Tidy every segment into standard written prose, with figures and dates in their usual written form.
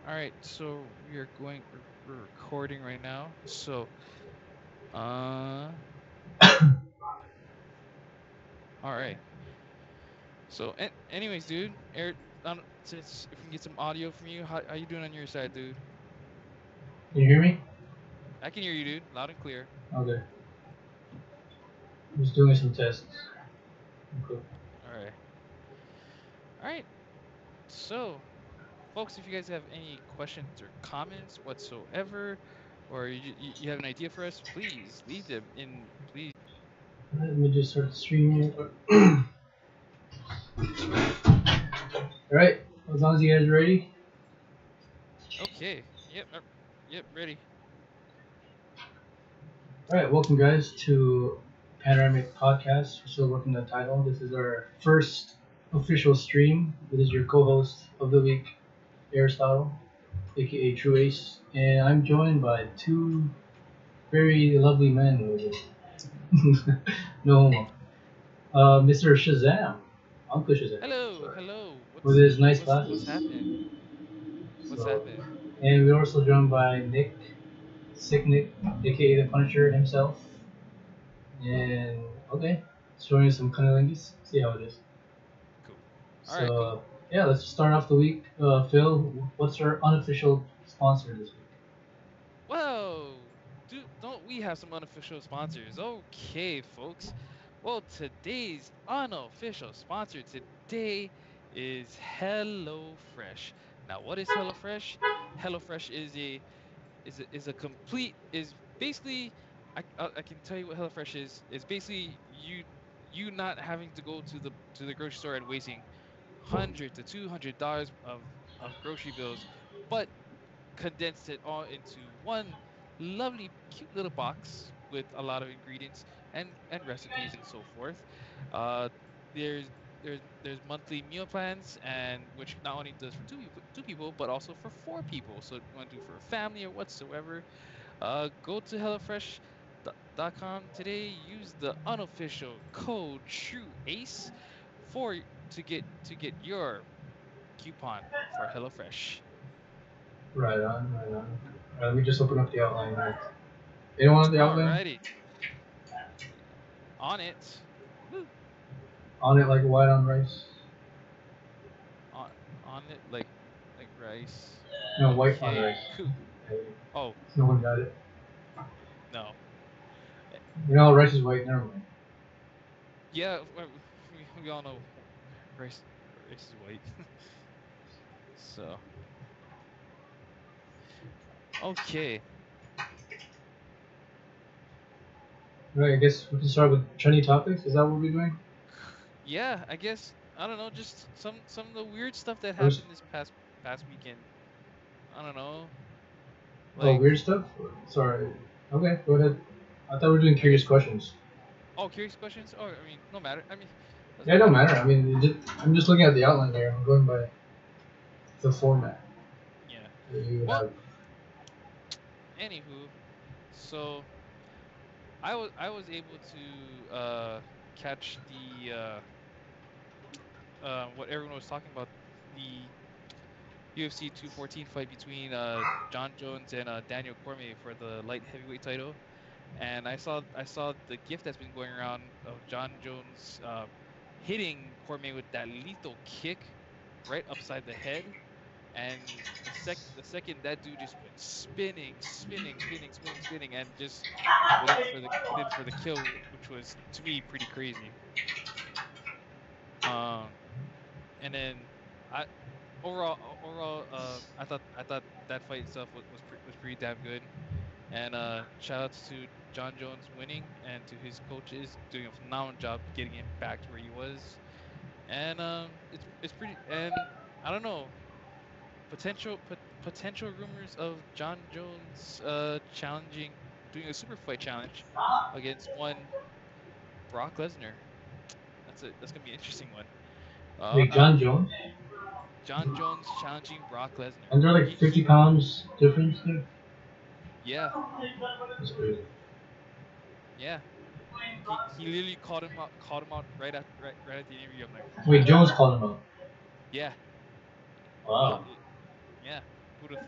All right, so we're recording right now. So, uh, all right. So, anyways, dude, Eric, since if we can get some audio from you, how you doing on your side, dude? Can you hear me? I can hear you, dude, loud and clear. Okay. I'm just doing some tests. Okay. All right, all right. So, folks, if you guys have any questions or comments whatsoever, or you have an idea for us, please leave them in. Please. Let me just start streaming. Alright, as long as you guys are ready. Okay. Yep. Yep. Ready. Alright, welcome guys to Panoramic Podcast. We're still working the title. This is our first official stream. This is your co-host of the week, Aristotle, aka True Ace, and I'm joined by two very lovely men over here. No homo. Mr. Shazam, Uncle Shazam, Hello. sorry, Hello. with his nice What's glasses. happening? What's So, happening? and we're also joined by Nick, Sick Nick, aka the Punisher himself. And okay, showing you some cunnilingus. See how it is. Cool. All right, cool. So yeah, let's start off the week. Phil, what's our unofficial sponsor this week? Whoa, don't we have some unofficial sponsors? Okay, folks. Well, today's unofficial sponsor today is HelloFresh. Now, what is HelloFresh? HelloFresh is a complete is basically I can tell you what HelloFresh is. It's basically you not having to go to the grocery store and wasting $100 to $200 of grocery bills, but condensed it all into one lovely, cute little box with a lot of ingredients and recipes and so forth. Uh, there's there's monthly meal plans and which not only does for two people but also for four people. So if you want to do for a family or whatsoever, go to HelloFresh.com today. Use the unofficial code TrueAce for to get your coupon for HelloFresh. Right on, right on. Let me just open up the outline here. Anyone on the outline? Alrighty, on it. Woo. On it like white on rice. On on it like rice. No, white on Okay, rice. cool. Hey, Oh no one got it. no. Eh, You know, rice is white. Never mind. Yeah, we all know rice rice is white. So okay, Right, I guess we can start with trendy topics. Is that what we're doing? yeah. I guess I don't know. Just some of the weird stuff that First, happened this past weekend. I don't know. oh, Like weird stuff. Sorry. Okay, go ahead. I thought we were doing I curious guess. questions. Oh, curious questions. Oh, I mean, no matter. I mean, Yeah, doesn't it don't matter. matter. I mean, I'm just looking at the outline here. I'm going by the format Yeah. that you Well, have. anywho, so I was able to catch the what everyone was talking about, the UFC 214 fight between John Jones and Daniel Cormier for the light heavyweight title, and I saw the gift that's been going around of John Jones hitting Cormier with that lethal kick right upside the head, and the second that dude just went spinning, and just went in for the kill, which was to me pretty crazy. Um, and then I overall, I thought that fight itself was pretty damn good. And shout outs to John Jones winning and to his coaches doing a phenomenal job getting him back to where he was. And it's pretty. And I don't know, potential rumors of John Jones doing a super fight challenge against one Brock Lesnar. That's gonna be an interesting one. Wait, I don't. John Jones? John Jones challenging Brock Lesnar. And they're like 50 pounds difference there? Yeah, That's crazy. yeah. He literally called him out right at the interview. I'm like, Wait, whoa, Jones called him out. yeah. He, Wow. yeah. Who'd have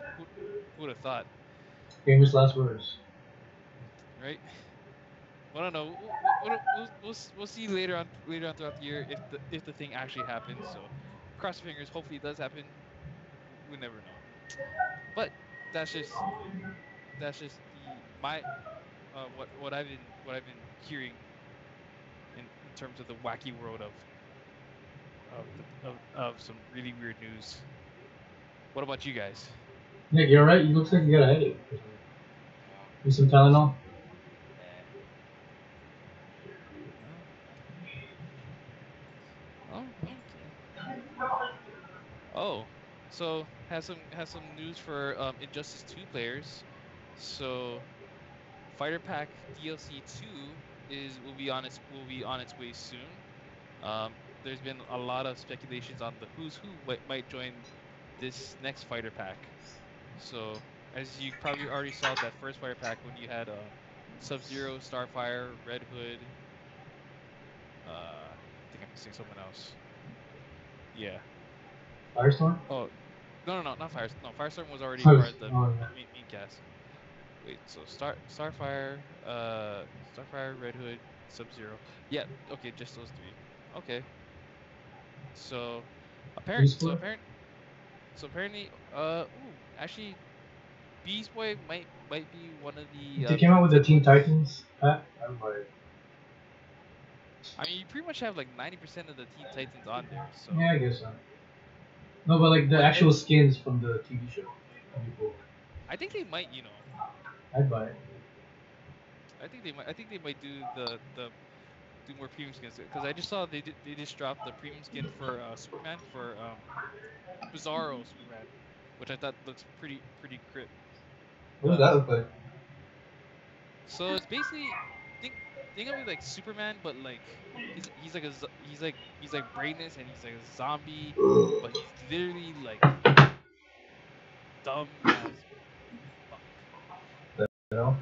who'd have thought, Famous last words. right? Well, I don't know. We'll see later on throughout the year if the thing actually happens. So, cross your fingers. Hopefully, it does happen. We never know. But that's just the my what I've been hearing in terms of the wacky world of some really weird news. What about you guys? Nick, you're right. You looks like you got a headache. Need some Tylenol? Eh, Oh, oh, okay. Oh, so has some news for Injustice 2 players. So Fighter Pack DLC 2 is will be on its way soon. There's been a lot of speculations on the who's who might join this next Fighter Pack. So as you probably already saw that first Fighter Pack when you had Sub-Zero, Starfire, Red Hood, I think I'm missing someone else. Yeah. Firestorm? Oh, no, not Fire. No, Firestorm was already Oh, part of the yeah. main cast. Wait, so Starfire, Starfire, Red Hood, Sub-Zero. Yeah, okay, just those three. Okay. So apparent Beast so Boy? apparent so apparently ooh, actually Beast Boy might be one of the If they came out with the hinted Teen ones. Titans pack, I would buy it. I mean, you pretty much have like 90% of the Teen Titans on there. Yeah, So, I guess so. No, but like the but actual skins from the TV show. That'd be cool. I think they might, you know, I'd buy it. I think they might do do more premium skins because I just saw they just dropped the premium skin for Superman for Bizarro Superman, which I thought looks pretty crypt. What does that look like? So it's basically think think of it like Superman, but like he's like he's like brainless and he's like a zombie, but he's literally like dumb as fuck. You know?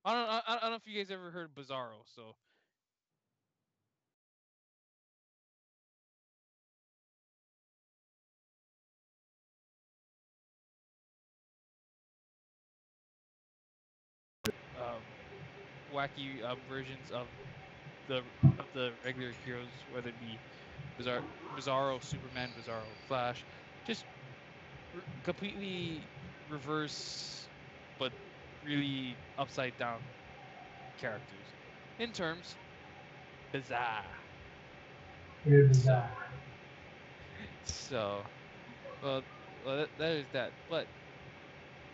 I don't know if you guys ever heard Bizarro. So um wacky versions the of the regular heroes, whether it be Bizarro Superman, Bizarro Flash, just completely reverse, but really upside down characters. In terms, bizarre. Weird So, bizarre. so, well, that is that. But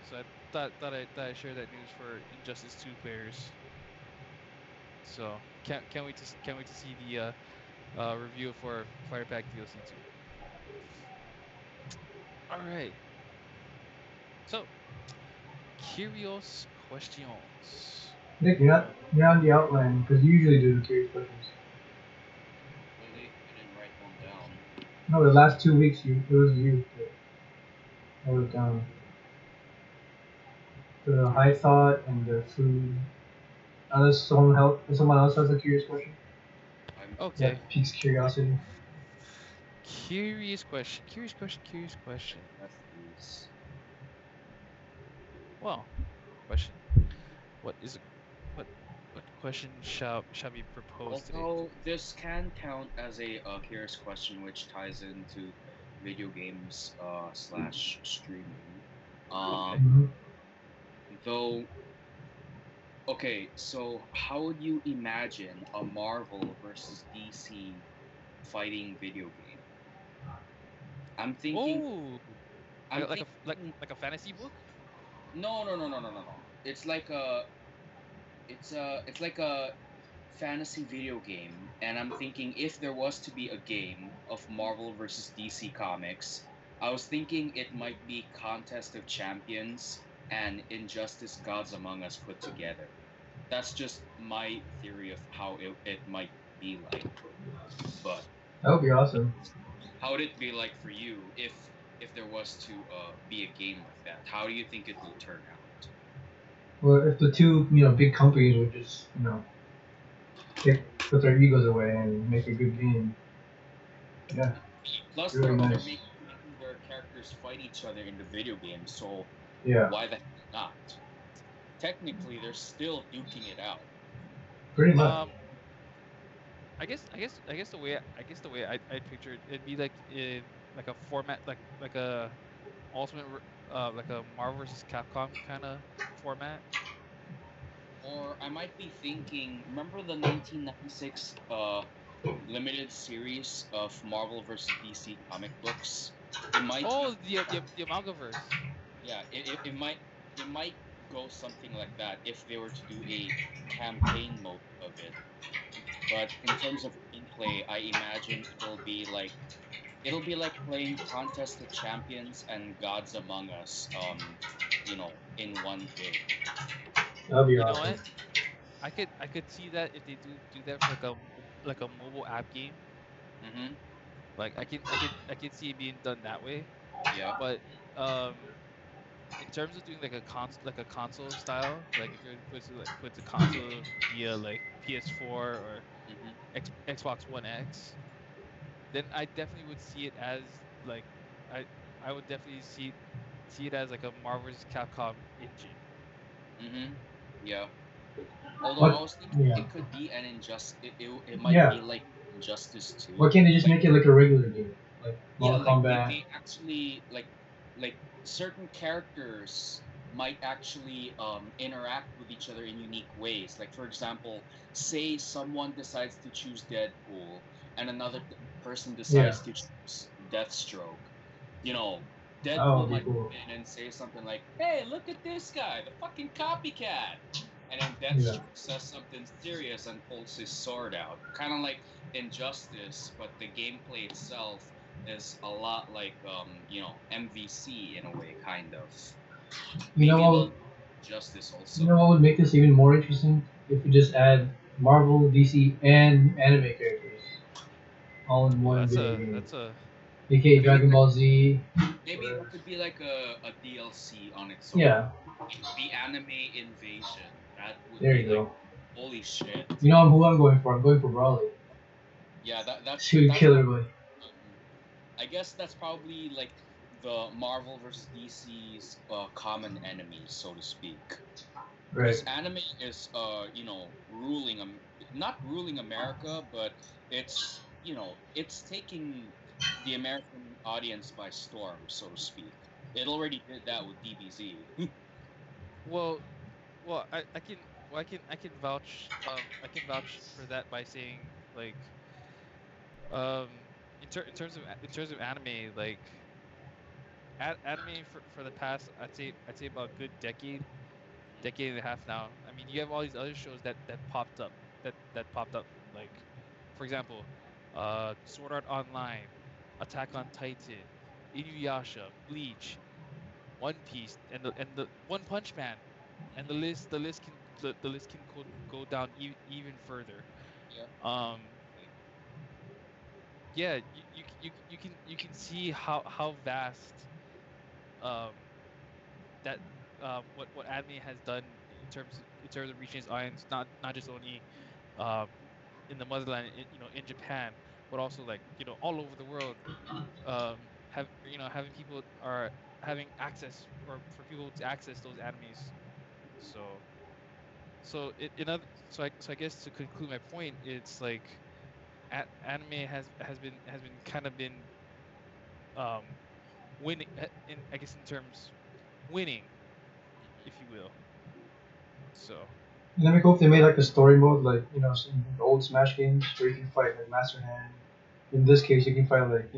so I thought I share that news for Injustice 2 players. So can't wait to see the review for Fighter Pack DLC 2. All right. So curious questions. Nick, you're on the outline because you usually do the curious questions. really? I didn't write one down. No, the last 2 weeks it was you that wrote down the high Curious. thought and the food. Unless someone else has a curious question I'm Okay. that piques curiosity. Curious question. Curious question. Curious question. nephews. Well, question. What is it? What what question shall be proposed today? Although this can count as a curious question, which ties into video games slash streaming. Okay. Mm-hmm. Though, okay, so how would you imagine a Marvel versus DC fighting video game? I'm thinking, Oh, I'm thinking, like a fantasy book. no. It's like a fantasy video game, and I'm thinking if there was to be a game of Marvel versus DC Comics, I was thinking it might be Contest of Champions and Injustice Gods Among Us put together. That's just my theory of how it might be like. But That would be awesome. how would it be like for you if there was to be a game like that? How do you think it will turn out? Well, if the two big companies would just put their egos away and make a good game, yeah, Plus, really they're nice. making their characters characters fight each other in the video game, so Yeah, why the heck not? Technically, they're still duking it out. pretty much. Um, the way I picture it, it'd be like in like a format like a like a Marvel versus Capcom kind of format. Or I might be thinking, remember the 1996 limited series of Marvel vs. DC comic books? It might be, Oh, the Amalgaverse. yeah, it might go something like that if they were to do a campaign mode of it. But in terms of gameplay, I imagine it'll be like playing Contest of Champions and Gods Among Us, in one game. That'd be You know awesome. what? I could see that if they do that for like a mobile app game. Mm-hmm. Like I can see it being done that way. Yeah. But um, in terms of doing like a console style, like if you're put the console via like PS4 or Mm-hmm. Xbox One X, then I definitely would see it as like I I would definitely see it as like a Marvel's Capcom engine. Mm-hmm. Yeah. Although I What? was thinking Yeah, it could be an injustice. It might yeah. be like Injustice Why too. can't they just Like, make it like a regular game, like yeah, Mortal like they, Kombat? they actually like certain characters might actually interact with each other in unique ways. Like, for example, say someone decides to choose Deadpool and another person Yeah, decides to choose Deathstroke. You know, that Deadpool would be might cool. come in and say something like, "Hey, look at this guy, the fucking copycat." And then Yeah. Deathstroke says something serious and pulls his sword out. Kind of like Injustice, but the gameplay itself is a lot like MVC in a way, kind of. You know Maybe a what? little Justice You also. know what would make this even more interesting if we just add Marvel, DC, and anime characters all in Oh, one video game, that's a aka that's Maybe a Dragon that Ball Z. maybe Whatever. that could be like a DLC on its own. Yeah, The anime invasion. That would there be you like go. holy shit. You know who I'm going for? I'm going for Brawley. Yeah, She that's kill everybody. I guess that's probably like the Marvel versus DC's common enemies, so to speak. Right. Because anime is ruling not ruling America, but it's taking the American audience by storm, so to speak. It already did that with DBZ. well well I can I can vouch for that by saying like um in terms of anime like anime for the past I'd say about a good decade and a half now. I mean, you have all these other shows that popped up that popped up like, for example, Sword Art Online, Attack on Titan, Inuyasha, Bleach, One Piece, and the One Punch Man, and the list can go down even further. Yeah. Um, yeah, you can see how vast um that what anime has done in terms of reaching its audience, not just only um in the motherland, in Japan, but also like all over the world. Have having people are having access or for people to access those animes. So so I guess to conclude my point, it's like anime has been kind of been um winning in I guess in terms winning, if you will. So And then we hope they made like a story mode, like some old Smash games where you can fight like Master Hand. In this case, you can fight like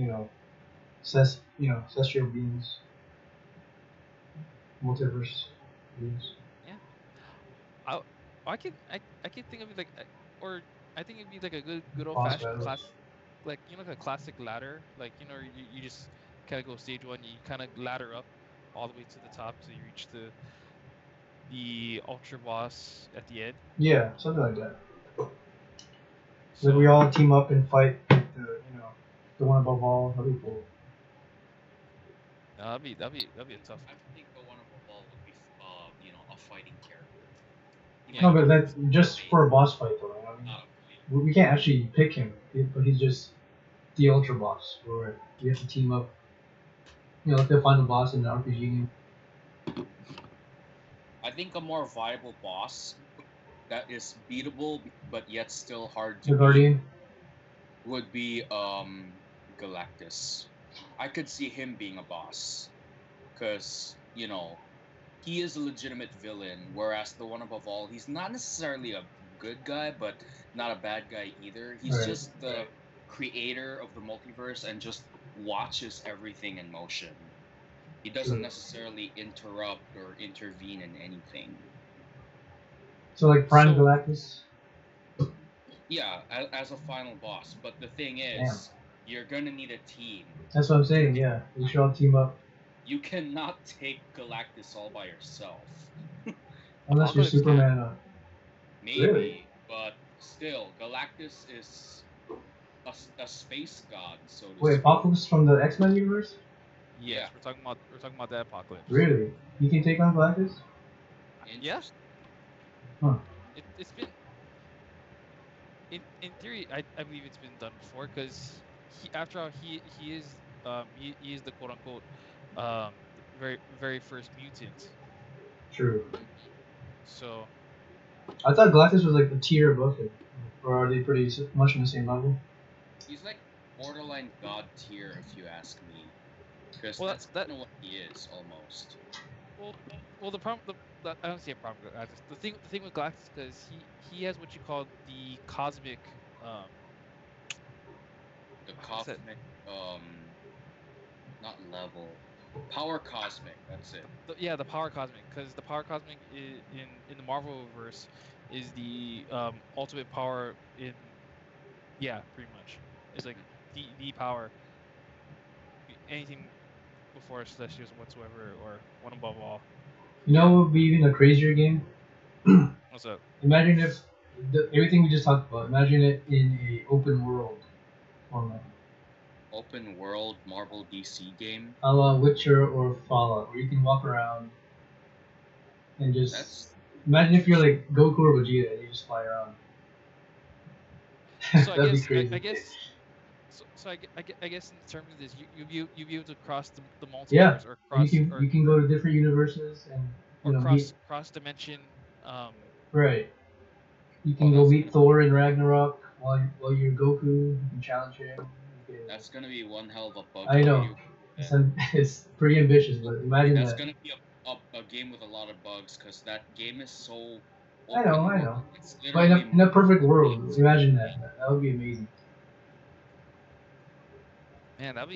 celestial beings, multiverse beings, yeah, I I can think of it like or I think it'd be like a good old boss fashioned battles. class, like like a classic ladder, like you just kind of go stage one, you kind of ladder up all the way to the top till you reach the ultra boss at the end. Yeah, something like that. Like we So all team up and fight like the one above all. That'd be cool. that'd be a tough I one. don't think the one above all would be a fighting character. He Yeah, No, might but be that's used just as for a boss fight, though. I mean, not a fighting. we can't actually pick him, but he's just the ultra boss. Where you have to team up. like the final boss in an RPG game. I think a more viable boss that is beatable but yet still hard to The beat Guardian. would be Galactus. I could see him being a boss because he is a legitimate villain, whereas the one above all, he's not necessarily a good guy, but not a bad guy either. He's Right. just the creator of the multiverse and just watches everything in motion. He doesn't True. necessarily interrupt or intervene in anything. So like Prime So Galactus. Yeah, as a final boss. But the thing Damn. is, you're gonna need a team. That's what I'm You saying. Yeah, we should all team up. you cannot take Galactus all by yourself. Unless you're Apocalypse can. Superman. Maybe, Really? but still, Galactus is a space god, so to Wait, speak. Apocalypse from the X-Men universe? Yes, Yeah. we're talking about that apocalypse. Really? You can take on Galactus? Yeah. Interesting. Huh. It's been in theory. I believe it's been done before because after all he is the quote unquote very very first mutant. True. So I thought Galactus was like a tier above it. Or are they pretty much on the same level? He's like borderline god tier, if you ask me, because well that's that kind of what he is almost. well well the problem I don't see a problem with Galactus. The thing with Galactus because he has what you call the cosmic um The what's that cosmic, not level, power cosmic. That's it. yeah, the power cosmic, because the power cosmic in the Marvel verse is the ultimate power in yeah, pretty much. It's like the power, anything before Celestials whatsoever or one above all. You know what would be even a crazier game? What's up? Imagine if everything we just talked about. Imagine it in a open world format, Open world Marvel DC game. a la Witcher or Fallout, where you can walk around and just That's imagine if you're like Goku or Vegeta and you just fly around. So That'd be crazy. I guess I guess in terms of this, you be able to cross the Yeah, multiverse or you cross can or you can go to different universes and meet. cross dimension. Um, Right. You Oh, can go meet Thor in Ragnarok while you're Goku. You can challenge him. You can, that's gonna be one hell of a bug I know. video. It's, it's pretty ambitious, but imagine That's that. gonna be a game with a lot of bugs because that game is so I know, open I world. know. It's But literally in a perfect multiple world, games. imagine that. That would be amazing. man, that'd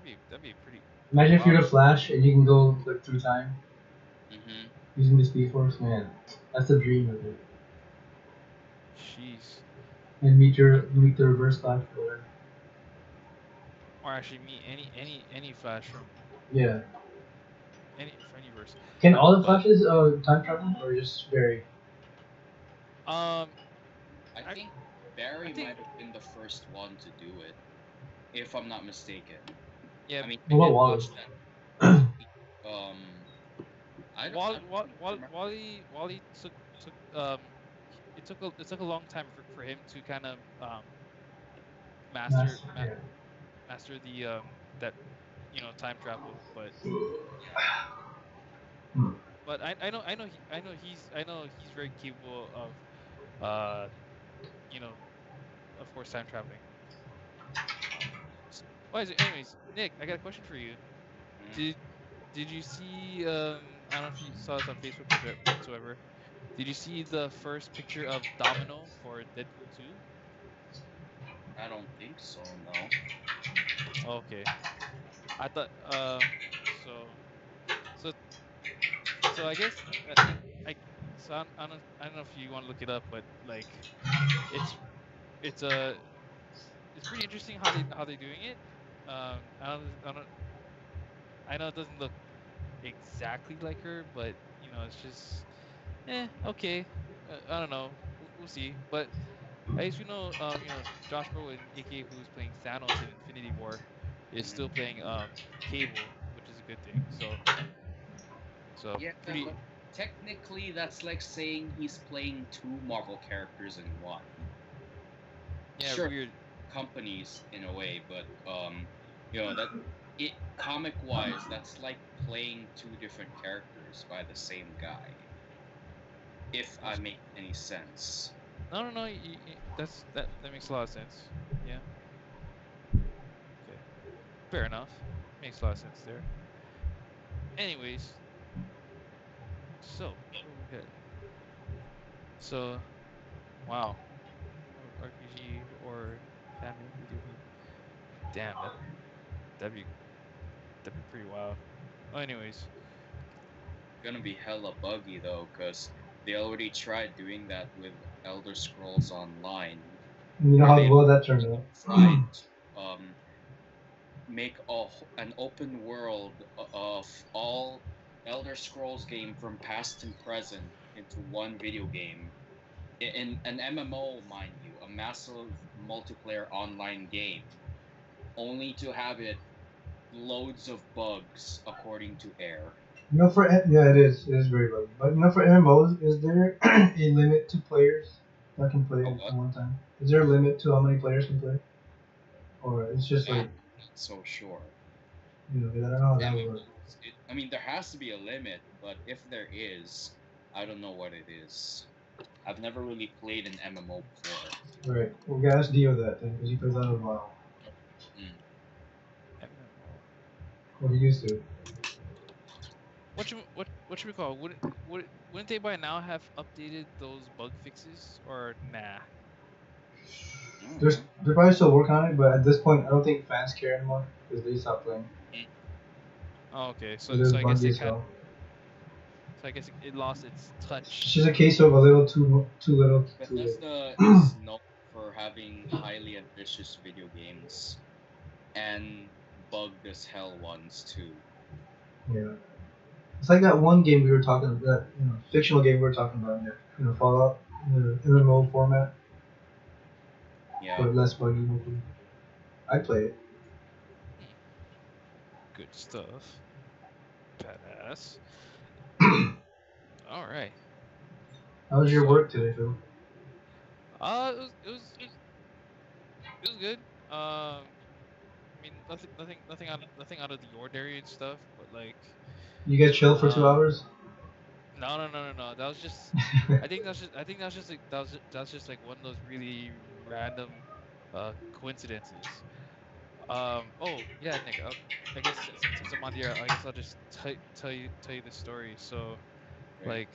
be pretty. Imagine if Wow. you're the Flash and you can go like through time Hmm. using the Speed Force. Man, that's the dream of it. Jeez. And meet the Reverse Flash or whatever. Or actually me any Flash from Yeah. any verse. Can all the But Flashes time travel or just vary? um I I think I Barry think might have been the first one to do it, if I'm not mistaken. yeah, I mean, I What about did Wally? watch that. Um, I don't remember. Wally took it took a long time for him to kind of master Master. Yeah. master the that time travel, Hmm. but I know he's very capable of uh you know of course time traveling. Well, anyways, Nick, I got a question for you. Mm, Did did you see I don't know if you saw this on Facebook whatsoever. Did you see the first picture of Domino for Deadpool 2? I don't think so. No. Okay. I thought so so so I guess I so I don't know if you want to look it up, but like it's it's it's pretty interesting how they're doing it. I know it doesn't look exactly like her, but it's just okay. I don't know. We'll see. But at least we know Josh Brolin, aka who's playing Thanos in Infinity War, is still Hmm. playing Cable, which is a good thing. So Yeah, pretty but technically, that's like saying he's playing two Marvel characters in one. yeah Sure, weird. companies in a way, but that comic wise, that's like playing two different characters by the same guy. If I Which, make any sense. no, no, no. That makes a lot of sense. Yeah. Okay. Fair enough. Makes a lot of sense there. Anyways, so what we got? So wow, RPG or fan-made video game. Damn, that'd be that'd be pretty wild. Oh, anyways, Gonna be hella buggy though, cause they already tried doing that with Elder Scrolls Online, You know where how they well that turned out. tried to make an open world of all Elder Scrolls game from past and present into one video game. In an MMO, mind you, a massive multiplayer online game, only to have it loads of bugs according to Air. Yeah, it is. It is very buggy. But for MMOs, is there a limit to players that can play Oh, at what? one time? Is there a limit to how many players can play, or it's just That like, I'm not so sure. I don't know how that would work. MMOs, I mean, there has to be a limit, but if there is, I don't know what it is. I've never really played an MMO before. Right. Well, we gotta ask Dio that thing because he plays that as well. Mm. MMO. What he used to. What should we call? Wouldn't they by now have updated those bug fixes or nah? I don't There's know. they're probably still working on it, but at this point, I don't think fans care anymore because they stopped playing. Mm. Oh, okay. It So is so I guess buggy it as kind hell. so I guess it lost its It's touch. just a case of a little too little, too late. Bethesda is known for having highly ambitious video games and bugged as hell ones too. Yeah. It's like that one game we were talking about, that fictional game we were talking about, Fallout, the MMO format, Yeah. but less buggy. Hopefully, I play it. Hmm, good stuff. Badass. All right. How was your So, work today, Phil? it was good. I mean, nothing out of the ordinary and stuff, but like, You get chill for two um, hours? no, no, no, no, no. That was just, I think that's just like that's just like one of those really random, coincidences. Oh yeah, Nick. I guess since I'm on here, I guess I'll just tell you the story. So Right. like,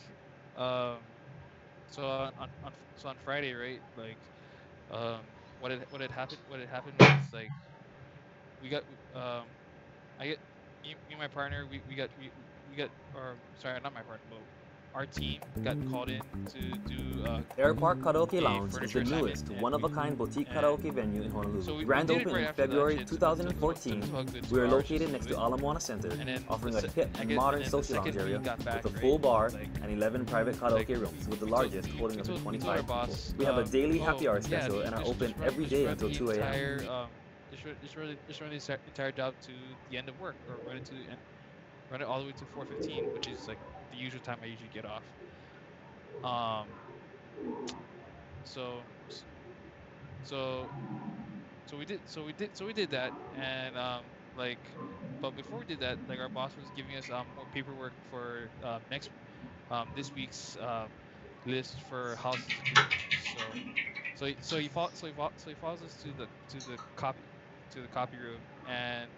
um, so on Friday, right? Like, what had happened was like we got I get me and my partner we got or sorry, not my partner, but our team got called in to do Air Park Karaoke a Lounge is furniture the assignment, newest and one-of-a-kind boutique and karaoke venue in so Honolulu. we Grand did it opened right in after lunch. February It took 2014, about a good we are 2 hours located just to next do to it, Ala Moana Center, and then offering a hip and and modern then the social lounge second we area got back, with a right, full bar like and 11 private like karaoke rooms, with the we told largest holding up to we told our 25 people. boss, We have a daily oh happy hour yeah, schedule and are open every day run until the 2 a.m. entire just run the entire job to the end of work, or run it to and run it all the way to 4:15, which is like the usual time I usually get off. Um, so s- so so we did that, and like, but before we did that, like our boss was giving us more paperwork for next this week's list for houses to clean. So he follows us to the copy to the copy room, and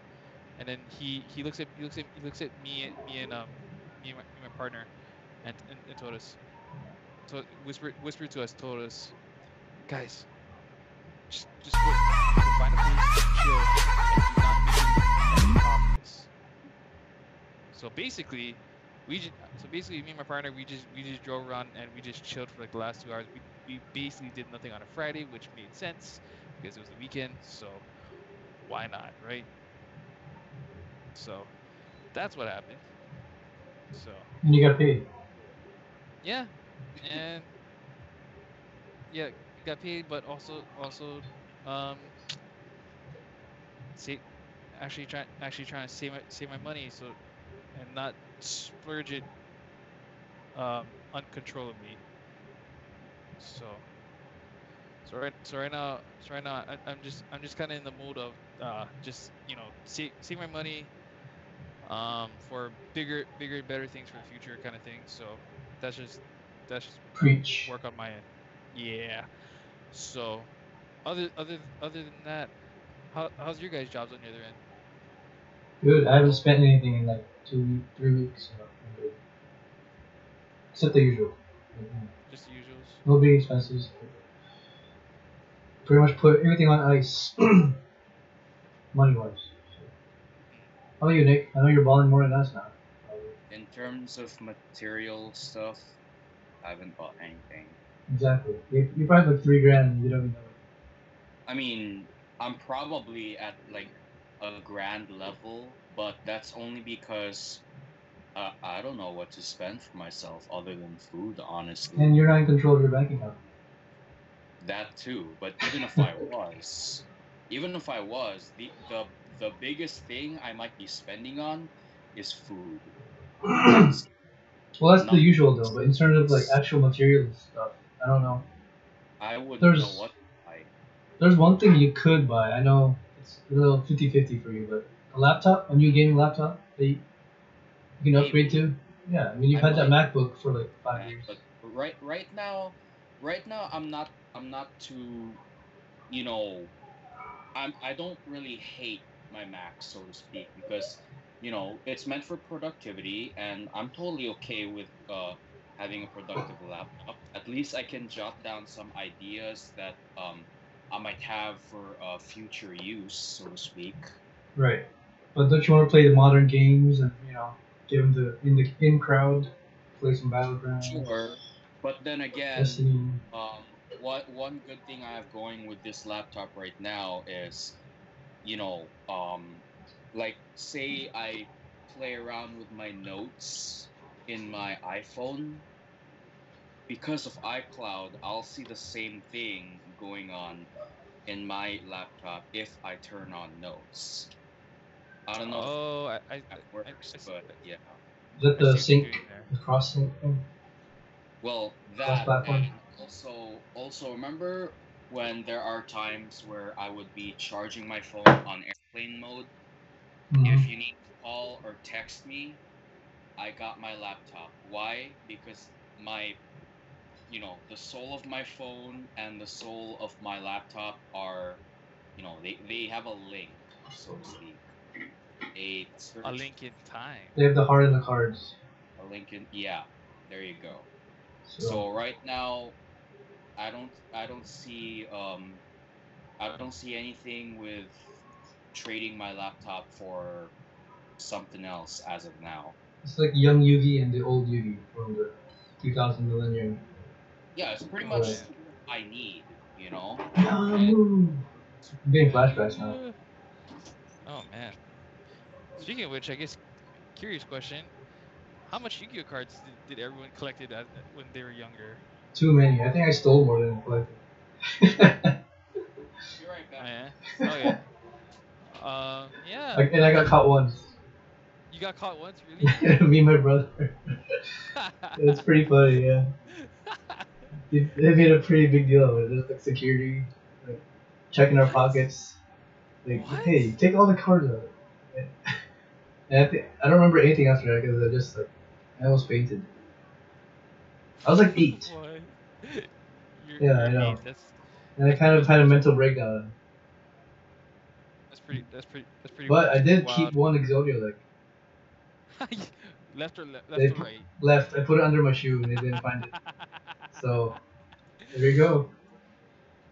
then he looks at me and my partner, and told us, whispered to us, told us, guys, just go find a place, chill, and do not make any comments. So basically, me and my partner, we just drove around and we just chilled for like the last 2 hours. We basically did nothing on a Friday, which made sense because it was the weekend. So why not, right? So that's what happened. So And you got paid. yeah, and yeah, got paid, but also um say actually trying to save my money, so and not splurge it uncontrollably. So right now I'm just kind of in the mood of just save my money for bigger and better things for the future kind of thing. So that's just that's just Preach. work on my end. Yeah. So other than that, how's your guys' jobs on the other end? Good. I haven't spent anything in like 2 weeks, 3 weeks. So I'm good. Except the usual. Like, Just the usuals. no big expenses. Pretty much put everything on ice, money wise. So, Mm. how about you, Nick? I know you're balling more than us now. In terms of material stuff, I haven't bought anything. Exactly. You probably have like 3 grand and you don't even know it. I mean, I'm probably at like a grand level, but that's only because I don't know what to spend for myself other than food, honestly. And you're not in control of your bank account. That too, but even if I was, the biggest thing I might be spending on is food. That's Well, that's the nothing usual though. But in terms of like else. actual material stuff, I don't know. I wouldn't know There's what to buy. there's one thing you could buy. I know it's a little 50-50 for you, but a laptop, a new gaming laptop that you can upgrade Maybe to. Yeah, I mean you've I had that might MacBook for like do 5 that, years. but right now I'm not too, you know, I don't really hate my Mac, so to speak, because it's meant for productivity, and I'm totally okay with having a productive laptop. At least I can jot down some ideas that I might have for future use, so to speak. Right. But don't you want to play the modern games and get in crowd, play some battlegrounds, Sure, but then again, Destiny. what one good thing I have going with this laptop right now is, you know, like say I play around with my notes in my iPhone, because of iCloud, I'll see the same thing going on in my laptop if I turn on notes. I don't know if Oh, that works, but yeah. Is that I the see what you're sync, doing there. the cross sync thing, Well, cross that, platform? and also remember when there are times where I would be charging my phone on airplane mode. Mm-hmm. If you need to call or text me, I got my laptop. Why? Because the soul of my phone and the soul of my laptop are, they have a link, so to speak. A A search, link in time. They have the heart and the cards. a link in, yeah, there you go. So So right now, I don't see anything with trading my laptop for something else as of now. it's like young Yugi and the old Yugi from the 2000 millennium. Yeah, it's pretty Oh much Right. man. I need. And Yamu. I'm getting flashbacks now. Uh, oh man. Speaking of which, I guess curious question: how much Yu-Gi-Oh cards did everyone collected when they were younger? Too many. I think I stole more than collected. be right Oh back. yeah. Oh yeah. Yeah. And I got caught once. You got caught once, really? Me and my brother. It's pretty funny, yeah. They made a pretty big deal of it. There's like security, like checking our What? pockets. Like, hey, What? take all the cards out. And I don't remember anything after that because I just like I almost fainted. I was like 8. What? Yeah, You're I know. eight. And I kind of That's had a pretty mental breakdown. But I that's pretty did keep wild. one Exodia like Left they or right? left. I put it under my shoe and they didn't find it. So there you go.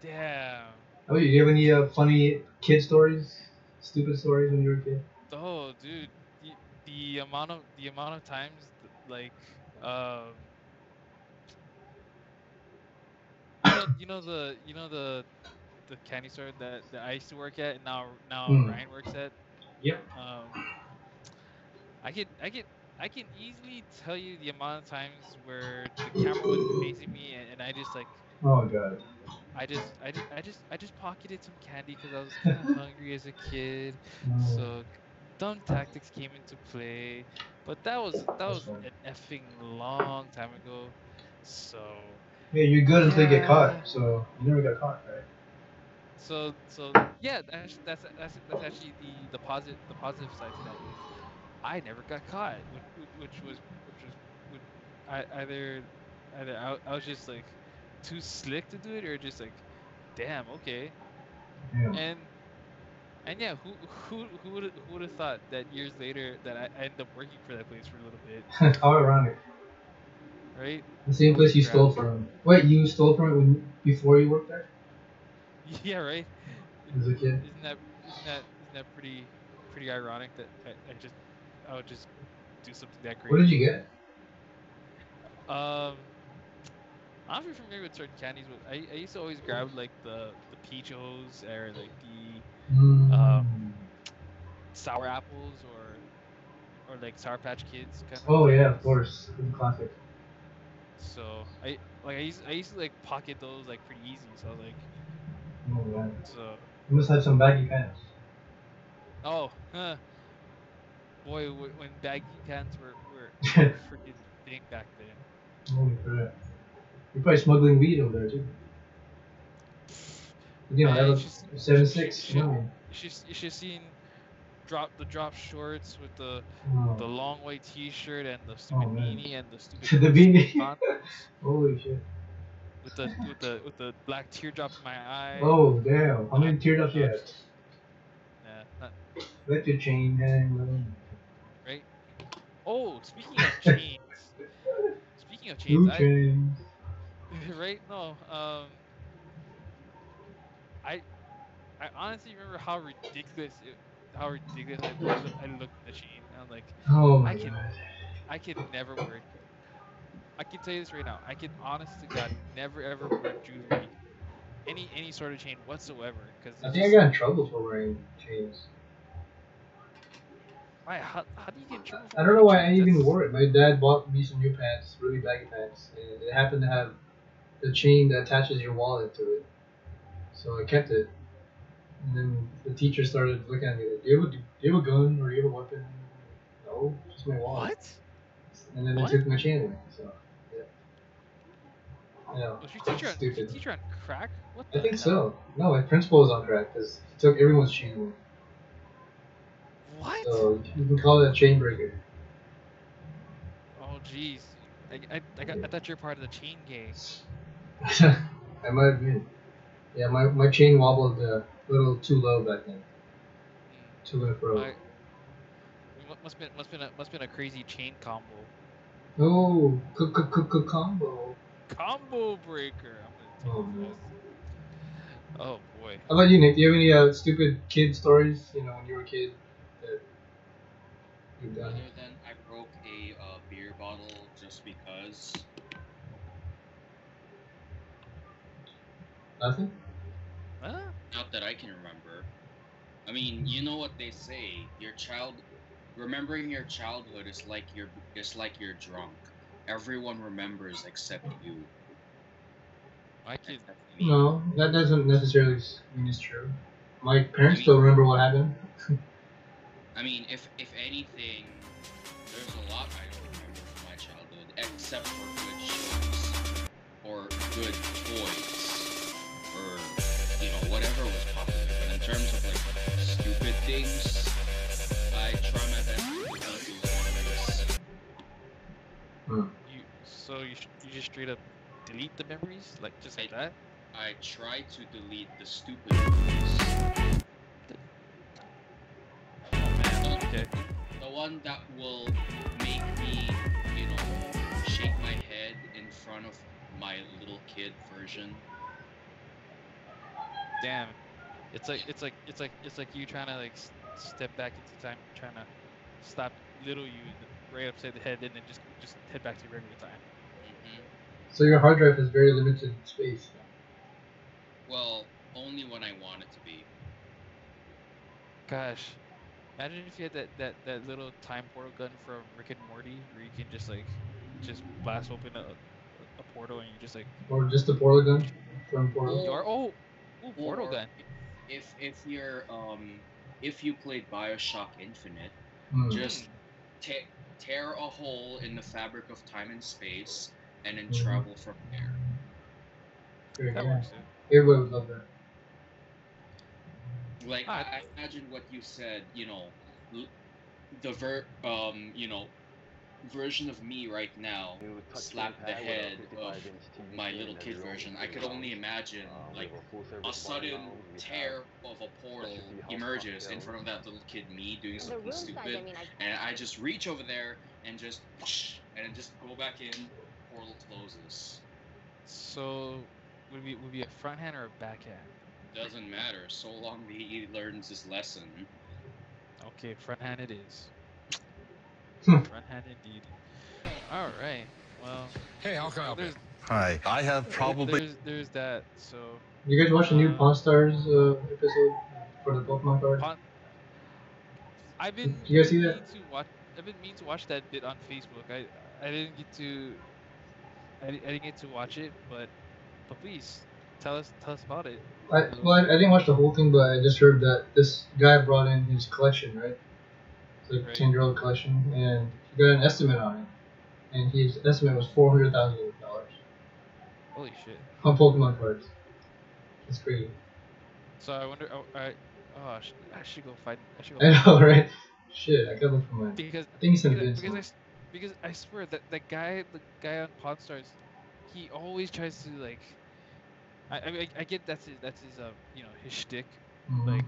Damn. Oh, you have any funny kid stories? Stupid stories when you were a kid? Oh, dude, the amount of times like the candy store that I used to work at and now Hmm. Ryan works at. Yep. Um, I can easily tell you the amount of times where the camera wasn't facing me and I just like Oh god. I just pocketed some candy because I was kind of hungry as a kid. No, So dumb tactics came into play, but that that's was fun. an effing long time ago. So Yeah, you're good until you get caught. yeah, So you never got caught, right? So yeah, that's actually the positive side to that is I never got caught, which was would I either I was just like too slick to do it or just like damn okay. Yeah. And yeah, who would have thought that years later that I end up working for that place for a little bit, How ironic. right? The same place Holy you crap. stole from. Wait, you stole from it before you worked there Yeah, right. as a kid? Isn't that pretty ironic that I would just do something that What did you crazy. get? Um, I'm not familiar with certain candies, but I used to always grab like the peachos or like the um Mm. sour apples or like Sour Patch Kids kind of Oh yeah, of candies. course. The classic. So I used to like pocket those like pretty easy. So I was like, Oh man. so You must have some baggy pants. oh, boy, when baggy pants were freaking thing back then. Holy crap. You're probably smuggling weed over there too. You know, I Man, have you a should see, seven six. You know what I mean? you should seen drop shorts with the Oh, long white T-shirt and the oh stupid man. beanie and the stupid The stupid beanie. Converse Holy shit. with the black teardrop in my eye. Oh damn. How Not many teardrops you not have? nah, not Let your chain hang low. right. Oh, speaking of chains, Two chains. right no I I honestly remember how ridiculous I looked in the chain. And I'm like, Oh I my can god. I can never wear. I can tell you this right now. I can honest to God never ever wear jewelry, any sort of chain whatsoever, because I it's think I just got in trouble for wearing chains. why how do you get in trouble for I don't know wearing why I chains? even That's wore it. My dad bought me some new pants, really baggy pants, and it happened to have the chain that attaches your wallet to it. So I kept it. And then the teacher started looking at me like, do you have a gun or do you have a weapon? No, just my wallet. what And then they what took my chain away. So, yeah. Yeah, was your stupid. teacher on crack? What I the think hell? so. No, my principal was on track because he took everyone's chain away. What? So you can call it a chain breaker. Oh jeez, I thought you're part of the chain gang. I might have been. Yeah, my chain wobbled a little too low back then. Mm, Too and fro. I must been a crazy chain combo. Oh, combo. Combo breaker. I'm gonna take Oh it man. fast. Oh boy. How about you, Nick? Do you have any stupid kid stories? You know, when you were a kid that you've done? Other than I broke a beer bottle just because. Nothing. Huh? Not that I can remember. I mean, you know what they say. Remembering your childhood is like you're drunk. Everyone remembers except you. My kid. Except me. No, that doesn't necessarily mean it's true. My I parents mean, still remember what happened. if anything, there's a lot I don't remember from my childhood, except for good shows or good toys or whatever was popular. But in terms of like stupid things, I try my best to delete those memories. Hmm. You just straight up delete the memories just like I that? I try to delete the stupid memories. Oh man. The, Okay. the one that will make me, shake my head in front of my little kid version. Damn. It's like you trying to like step back into time, trying to stop little you right upside the head, and then just head back to your regular time. hmm So your hard drive has very limited space. Well, only when I want it to be. Gosh, imagine if you had that little time portal gun from Rick and Morty, where you can just blast open a portal and you just like Or just a portal gun from portal. you Or are portal or gun. if you played BioShock Infinite, Hmm. just Hmm. tear a hole in the fabric of time and space and then Mhm. travel from there. Sure, That yeah. works too. Everybody would love that. Like Ah, I imagine what you said. L- version of me right now New touch slapped the gamepad with a head of 55-inch my TV little and kid heavy roll version. I game could only mounts. imagine We like have a a full-service bar and sudden lounge. We have tear of a portal specialty house emerges in cocktails. front of that little kid, me doing The something room size, I stupid, mean, and I just reach over there and just whoosh, and then just go back in. Portal closes. so would be a front hand or a backhand? Doesn't matter so long he learns his lesson. Okay, front hand it is. Hmm. Front hand indeed. All right. Well, Hey, how can I help you? there's Hi, I have probably. there's that. So, You guys watch the new um, Pawn Stars episode for the Pokemon cards? Pon- I've Did been you I've guys see been that? meaning to watch I've been meaning to watch that bit on Facebook. I didn't get to I didn't get to watch it, but please tell us about it I a little well, I bit, didn't watch the whole thing, but I just heard that this guy brought in his collection, right? It's like right? 10-year-old collection, and he got an estimate on it, and his estimate was $400,000 Holy shit. on Pokemon cards. That's crazy. So I wonder. I should go find. I should go I find know, mine right? Shit, I gotta look for mine. because I think he's in because Vince. because because I swear that the guy on Pawn Stars, he always tries to like. I get that's his his shtick. Mm-hmm. Like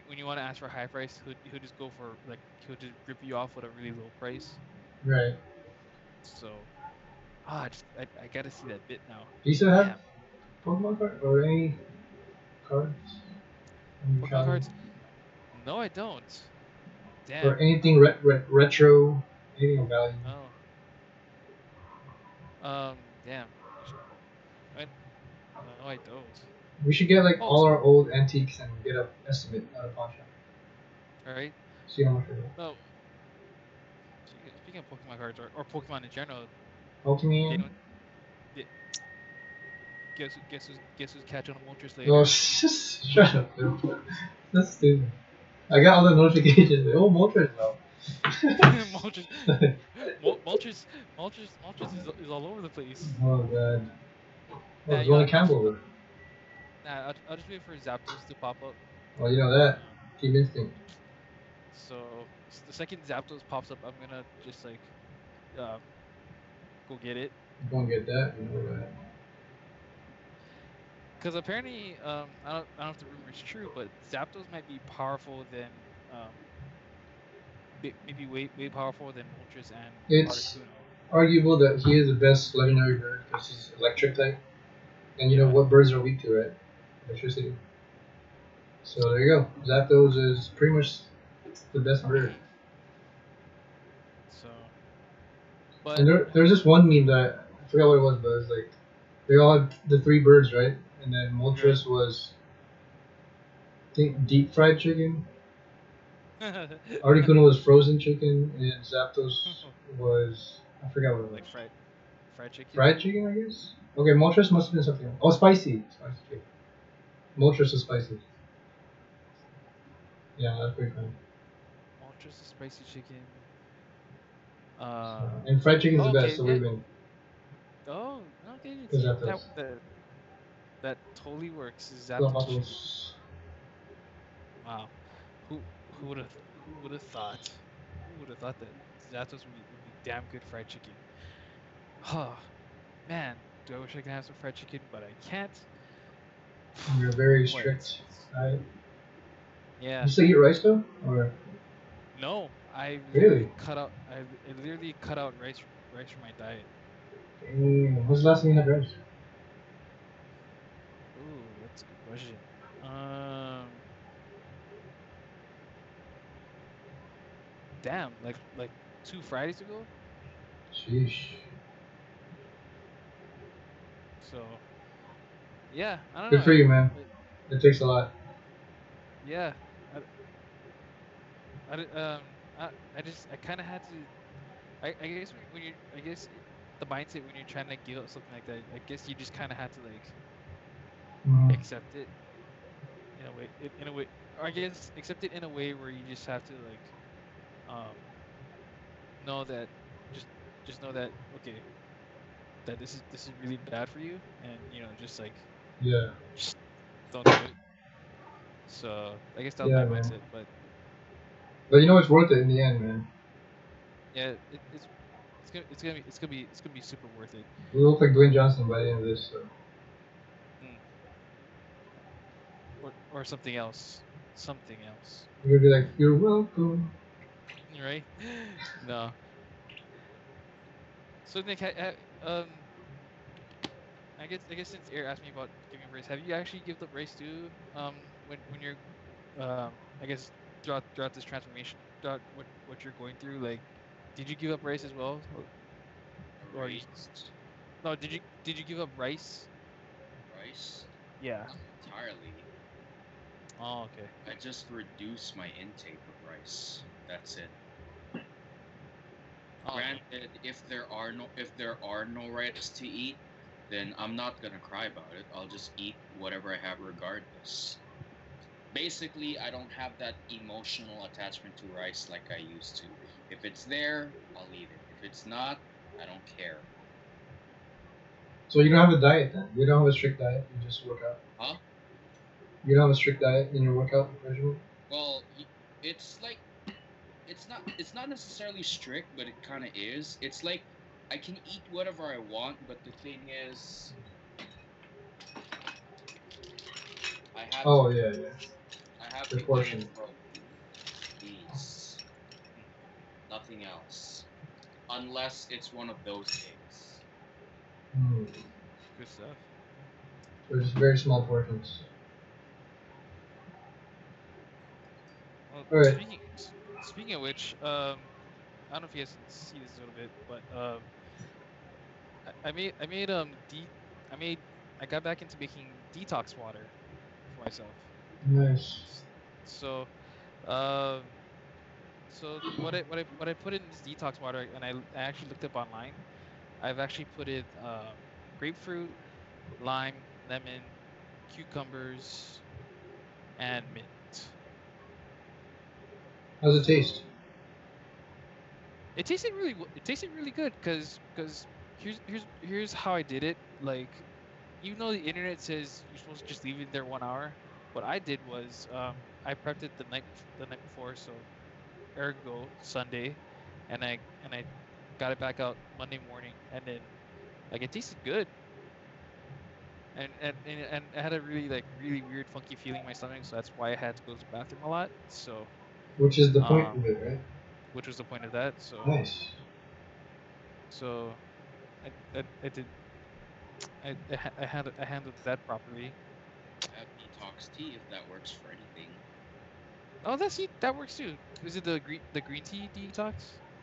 when you want to ask for a high price, he'll just go for like he'll just rip you off with a really low price. Right. So I gotta see that bit now. Do you still have Damn, Pokemon card or any cards in your Pokemon childhood? cards? No, I don't. Or Damn. anything retro, anything of value? Oh. Damn. I no, I don't. We should get like Oh, all our old antiques and get a estimate at a pawn shop. all right. See how much it is. No, speaking of Pokemon cards or Pokemon in general, they Pokemon? don't. They, guess who's catching a Moltres Oh, later? shut up, dude. That's stupid. I got all the notifications. Oh, Moltres now. Moltres, Moltres is all over the place. Oh god. Oh, Nah, it's you know, going to Campbell. I'll just wait for Zapdos to pop up. Oh, you know that. Um, Team Instinct. so the second Zapdos pops up, I'm gonna just like um go get it. You won't get that. You know that. Because apparently, I don't know if the rumor is true, but Zapdos might be powerful than um, maybe way powerful than Moltres and It's Articuno. arguable that he is the best legendary bird because he's electric type. And you know Yeah. what birds are weak to, right? Electricity. So there you go. Zapdos is pretty much the best bird. So, And but there's this one meme that I forgot what it was, but it's like they all had the three birds, right? And then Moltres was, I think, deep fried chicken. Articuno was frozen chicken, and Zapdos was, I forgot what it was. like fried chicken. Fried chicken, I guess. Okay, Moltres must have been something else. Oh, spicy. Spicy chicken. Moltres is spicy. Yeah, that's pretty funny. Moltres is spicy chicken. And fried chicken's the best, Okay, so yeah. we win. Oh, okay. Because See, Zapdos. that totally works. Zapdos. Zapdos chicken. Wow. Who would have thought? Who would have thought that Zapdos would be damn good fried chicken? Huh. Man, do I wish I could have some fried chicken, but I can't. You're very Boy, strict. Right? yeah. You still eat rice though, or No, I really? literally cut out. I literally cut out rice from my diet. When's the last time you had rice? Ooh, that's a good question. Damn, like 2 Fridays ago. Sheesh. So yeah, I don't Good know. for you, man. But It takes a lot. yeah, I, di- I kind of had to. I guess when you I guess the mindset when you're trying to give up something like that, I guess you just kind of had to like Mm. accept it in a way. In a way, or I guess accept it in a way where you just have to like um know that just just know that okay that this is really bad for you and just like Yeah. just don't do it. So I guess that was Yeah, my man. mindset. But But you know it's worth it in the end, man. yeah, it's gonna be super worth it. We look like Dwayne Johnson by the end of this. So Mm. Or something else, something else, we're gonna be like, "You're welcome." right? No. So Nick, I guess since Air asked me about giving up race, have you actually given up race too? When you're I guess throughout this transformation, throughout what you're going through, like, did you give up rice as well, or are you? Rice, No, did you give up rice? rice, Yeah. not entirely. Oh, okay. I just reduce my intake of rice. That's it. Oh, okay. Granted, if there are no rice to eat, then I'm not gonna cry about it. I'll just eat whatever I have regardless. Basically, I don't have that emotional attachment to rice like I used to. If it's there, I'll eat it. If it's not, I don't care. So you don't have a diet then. You don't have a strict diet. You just work out. Huh? You don't have a strict diet in your workout regimen. Well, it's like it's not necessarily strict, but it kind of is. It's like I can eat whatever I want, but the thing is, I have to Oh yeah, yeah. I have Your to eat it portion. for peace, Mm, nothing else, unless it's one of those days. Hmm. good stuff. So just very small portions. Well, All right. speaking of which, I don't know if you guys can see this a little bit, but I made I made I got back into making detox water for myself. Nice. S- So um what I put in this detox water, and I actually looked up online. I've actually put in grapefruit, lime, lemon, cucumbers, and mint. How's it taste? So it tasted really good because here's how I did it. Like, even though the internet says you're supposed to just leave it there 1 hour, what I did was I prepped it the night before, so ergo Sunday, and I got it back out Monday morning, and then like it tasted good, and I had a really like really weird funky feeling in my stomach, so that's why I had to go to the bathroom a lot. So Which is the point um, of it, right? which was the point of that. So Nice. so I did I handled that properly. I have detox tea if that works for anything. Oh, that works too. Is it the green tea detox?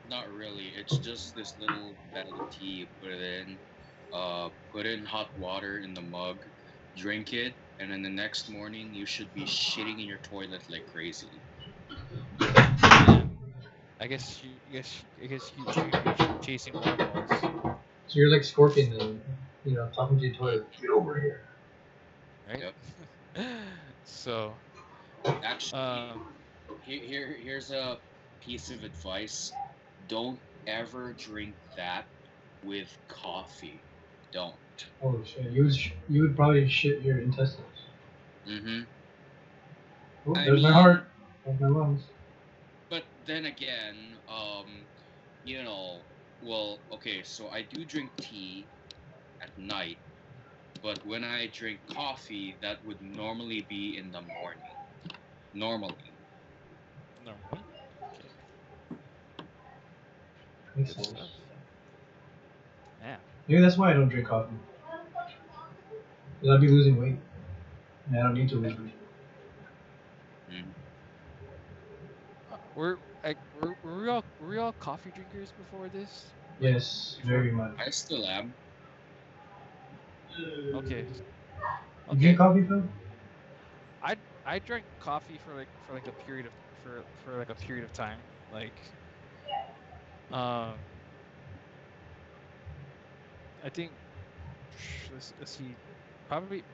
Not really. It's just this little bag of tea. You put it in, put in hot water in the mug, drink it, and then the next morning you should be shitting in your toilet like crazy. Man, you're chasing waterfalls, So you're like Scorpion then, talking to your mm, toilet. Get over here. right? Yep. So, Actually, um, here's a piece of advice. Don't ever drink that with coffee. Don't. Holy shit. You would probably shit your intestines. Mm-hmm. Oh, I there's my mean, heart. There's my lungs. but then again, you know, well, okay, so I do drink tea at night, but when I drink coffee, that would normally be in the morning. Normally. normally, okay, Makes good sense. stuff. Yeah. Maybe that's why I don't drink coffee. Because I'd be losing weight. And I don't need to lose weight. Mm. Were we all coffee drinkers before this? Like Yes, before? very much. I still am. Okay, You drink okay. coffee, Phil? I I drank coffee for like a period of for like a period of time. Like um I think let's see, probably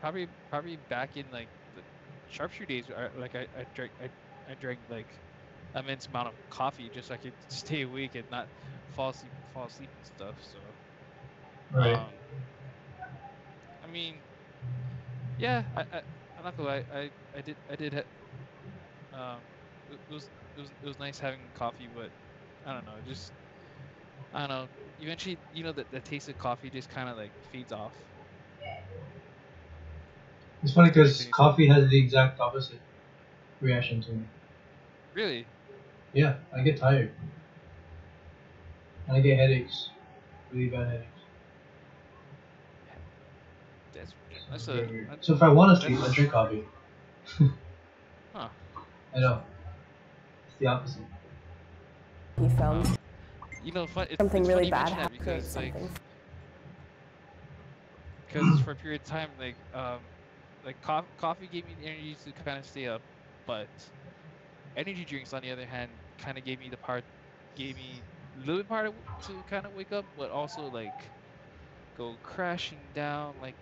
back in like the sharpshooter days. I drank like immense amount of coffee just so I could stay awake and not fall asleep and stuff. So Right. um I mean, yeah, I'm not gonna lie, I did It was nice having coffee, but I don't know, just I don't know. Eventually, the taste of coffee just kind of like fades off. It's funny Doesn't taste because anything. coffee has the exact opposite reaction to me. Really? Yeah, I get tired and I get headaches, really bad headaches. Yeah, That's So that's it's a very weird. So if I want to sleep, I that's drink coffee. huh. I know it's the opposite. He Huh. films It's something really funny you bad mention that creates because something. for a period of time, like coffee gave me the energy to kind of stay up, but energy drinks on the other hand kind of gave me a little bit part to kind of wake up, but also like go crashing down like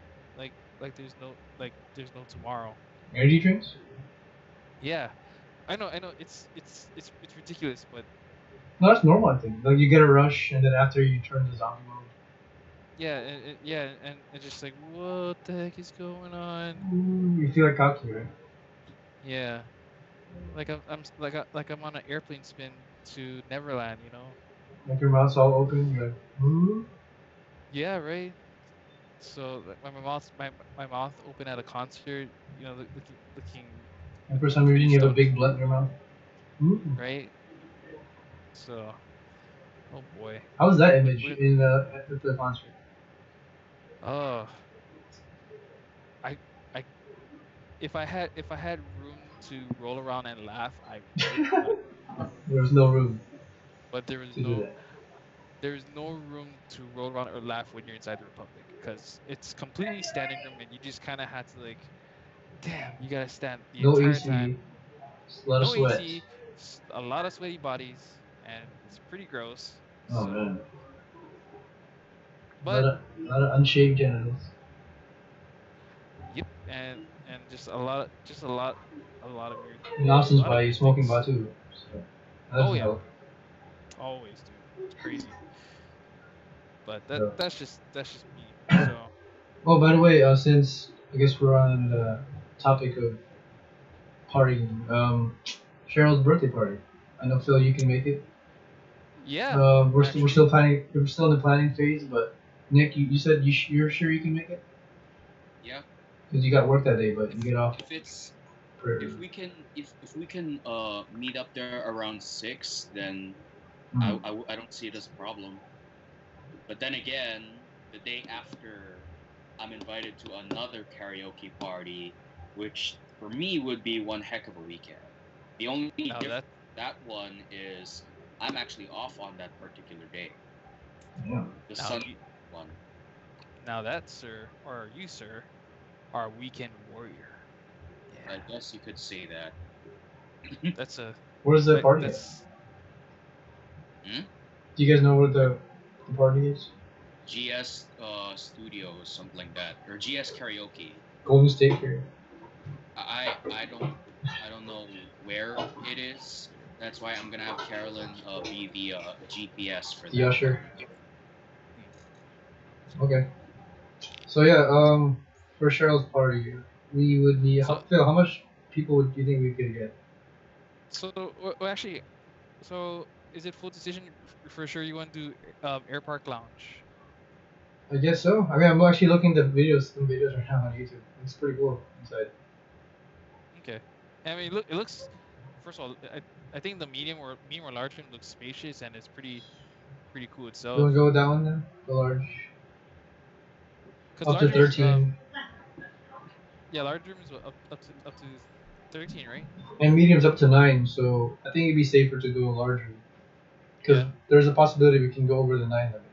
there's no tomorrow. Energy drinks? Yeah, I know it's ridiculous, but No, that's normal. I think. Like you get a rush, and then after you turn to zombie mode, yeah, and just like what the heck is going on? you feel like cocky, right? Yeah, like I'm on an airplane spin to Neverland, you know? Like your mouth's all open. You're like, ooh. Yeah, right. So like my mouth open at a concert, And for some looking pretty reason, you have a stoked, big blunt in your mouth. Ooh. right? So oh boy, How was that what image what in at the concert? oh I I if I had room to roll around and laugh, I would, There was no room but to do that. there is no room to roll around or laugh when you're inside the Republic because it's completely standing room and you just kind of had to like, damn, you gotta stand the No entire time. AC, a lot of No sweat. AC, a lot of sweaty bodies, and it's pretty gross. Oh So, man, but a lot of unshaved genitals. yep, and a lot of weird, In Austin's a lot of body, he's weird smoking things. pot too. So that Oh doesn't yeah, help. always, dude. It's crazy. But So. that's just me. So Oh, by the way, since I guess we're on the topic of partying, Cheryl's birthday party. I know Phil, you can make it. yeah, We're actually, still planning. We're still in the planning phase, but Nick, you said you're sure you can make it Yeah. because you got work that day, but you If get off. if it's For, if we can meet up there around 6, then mm. I don't see it as a problem. But then again, the day after, I'm invited to another karaoke party, which for me would be one heck of a weekend. The only now difference that with that one is I'm actually off on that particular day, Yeah. the now Sunday you one. now that sir or you sir are a weekend warrior. I Yeah, guess you could say that. that's a Where's the that party at? that's Hmm? Do you guys know where the party is? GS Studios, something like that, or GS Karaoke. Golden State here. I don't know where it is. That's why I'm gonna have Carolyn be the GPS for The that one. usher. hmm. Okay. So yeah, for Cheryl's party, we would need. So Phil, how much people would you think we could get? actually, so is it full decision for sure you want to do Air Park Lounge? I guess so. I mean, I'm actually looking at some videos right now on YouTube. It's pretty cool inside. Okay. I mean, look, it looks. First of all, I think the medium or large room looks spacious and it's pretty cool You itself. want to go with that one then? The large, Cause up to large rooms, 13, yeah, large rooms up to 13, right? and medium's up to 9. So I think it'd be safer to go larger because Yeah, there's a possibility we can go over the 9 limit.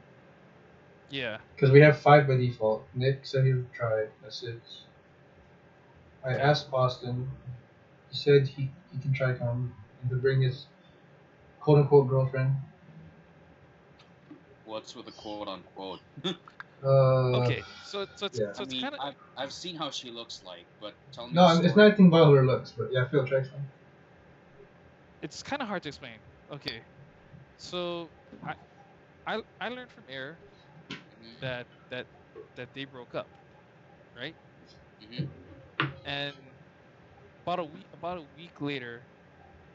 yeah, Because we have 5 by default. Nick said he would try it. That's 6. I okay. asked Boston. He said he can try come and to bring his quote unquote girlfriend. What's with the quote unquote? Uh, Okay, yeah. I so it's mean, kind of I've seen how she looks like, but tell me No, a it's story. not anything about her looks, but yeah, Phil, try some. it's kind of hard to explain. Okay, so I learned from Air Hmm. that that that they broke up, right? Hmm. And about a week later.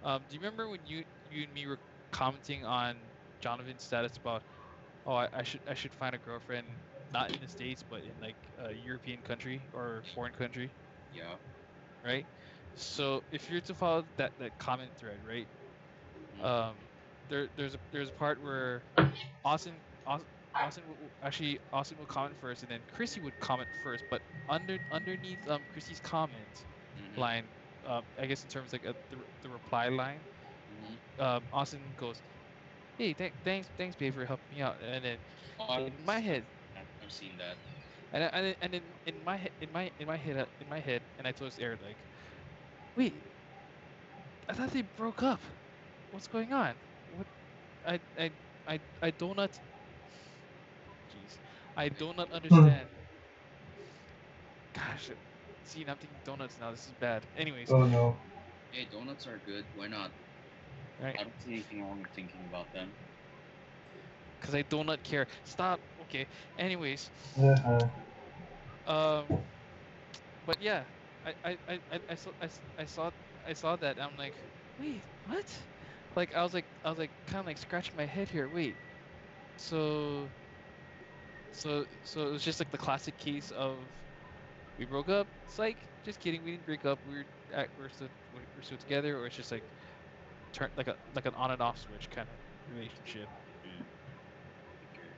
Do you remember when you and me were commenting on Jonathan's status about, oh, I should find a girlfriend not in the States but in like a European country or foreign country, Yeah. right? So if you're to follow that comment thread, right? Mhm. There's a part where Austin Austin will comment first, and then Chrissy would comment first. But underneath Chrissy's comment Mhm. line, I guess in terms like the reply line, Mhm. Austin goes, "Hey, thanks, babe, for helping me out." And then Oh, I've in my seen head, that. I've seen that. and in my head, and I told Eric like, "Wait, I thought they broke up. What's going on? What I I I do not, jeez, I do not Hmm. understand." Gosh, see, I'm thinking donuts now. This is bad. Anyways, Oh no. Hey, donuts are good. Why not? right? I don't see anything wrong with thinking about them. Because I do not care. Stop. Okay. Anyways, Uh-huh. um, but yeah, I saw that. I'm like, wait, what? Like I was like kind of like scratching my head here. Wait, so so it was just like the classic case of we broke up. Psych. Just kidding. We didn't break up. We're still together, or it's just like turn like an on and off switch kind of relationship. Mm. Okay.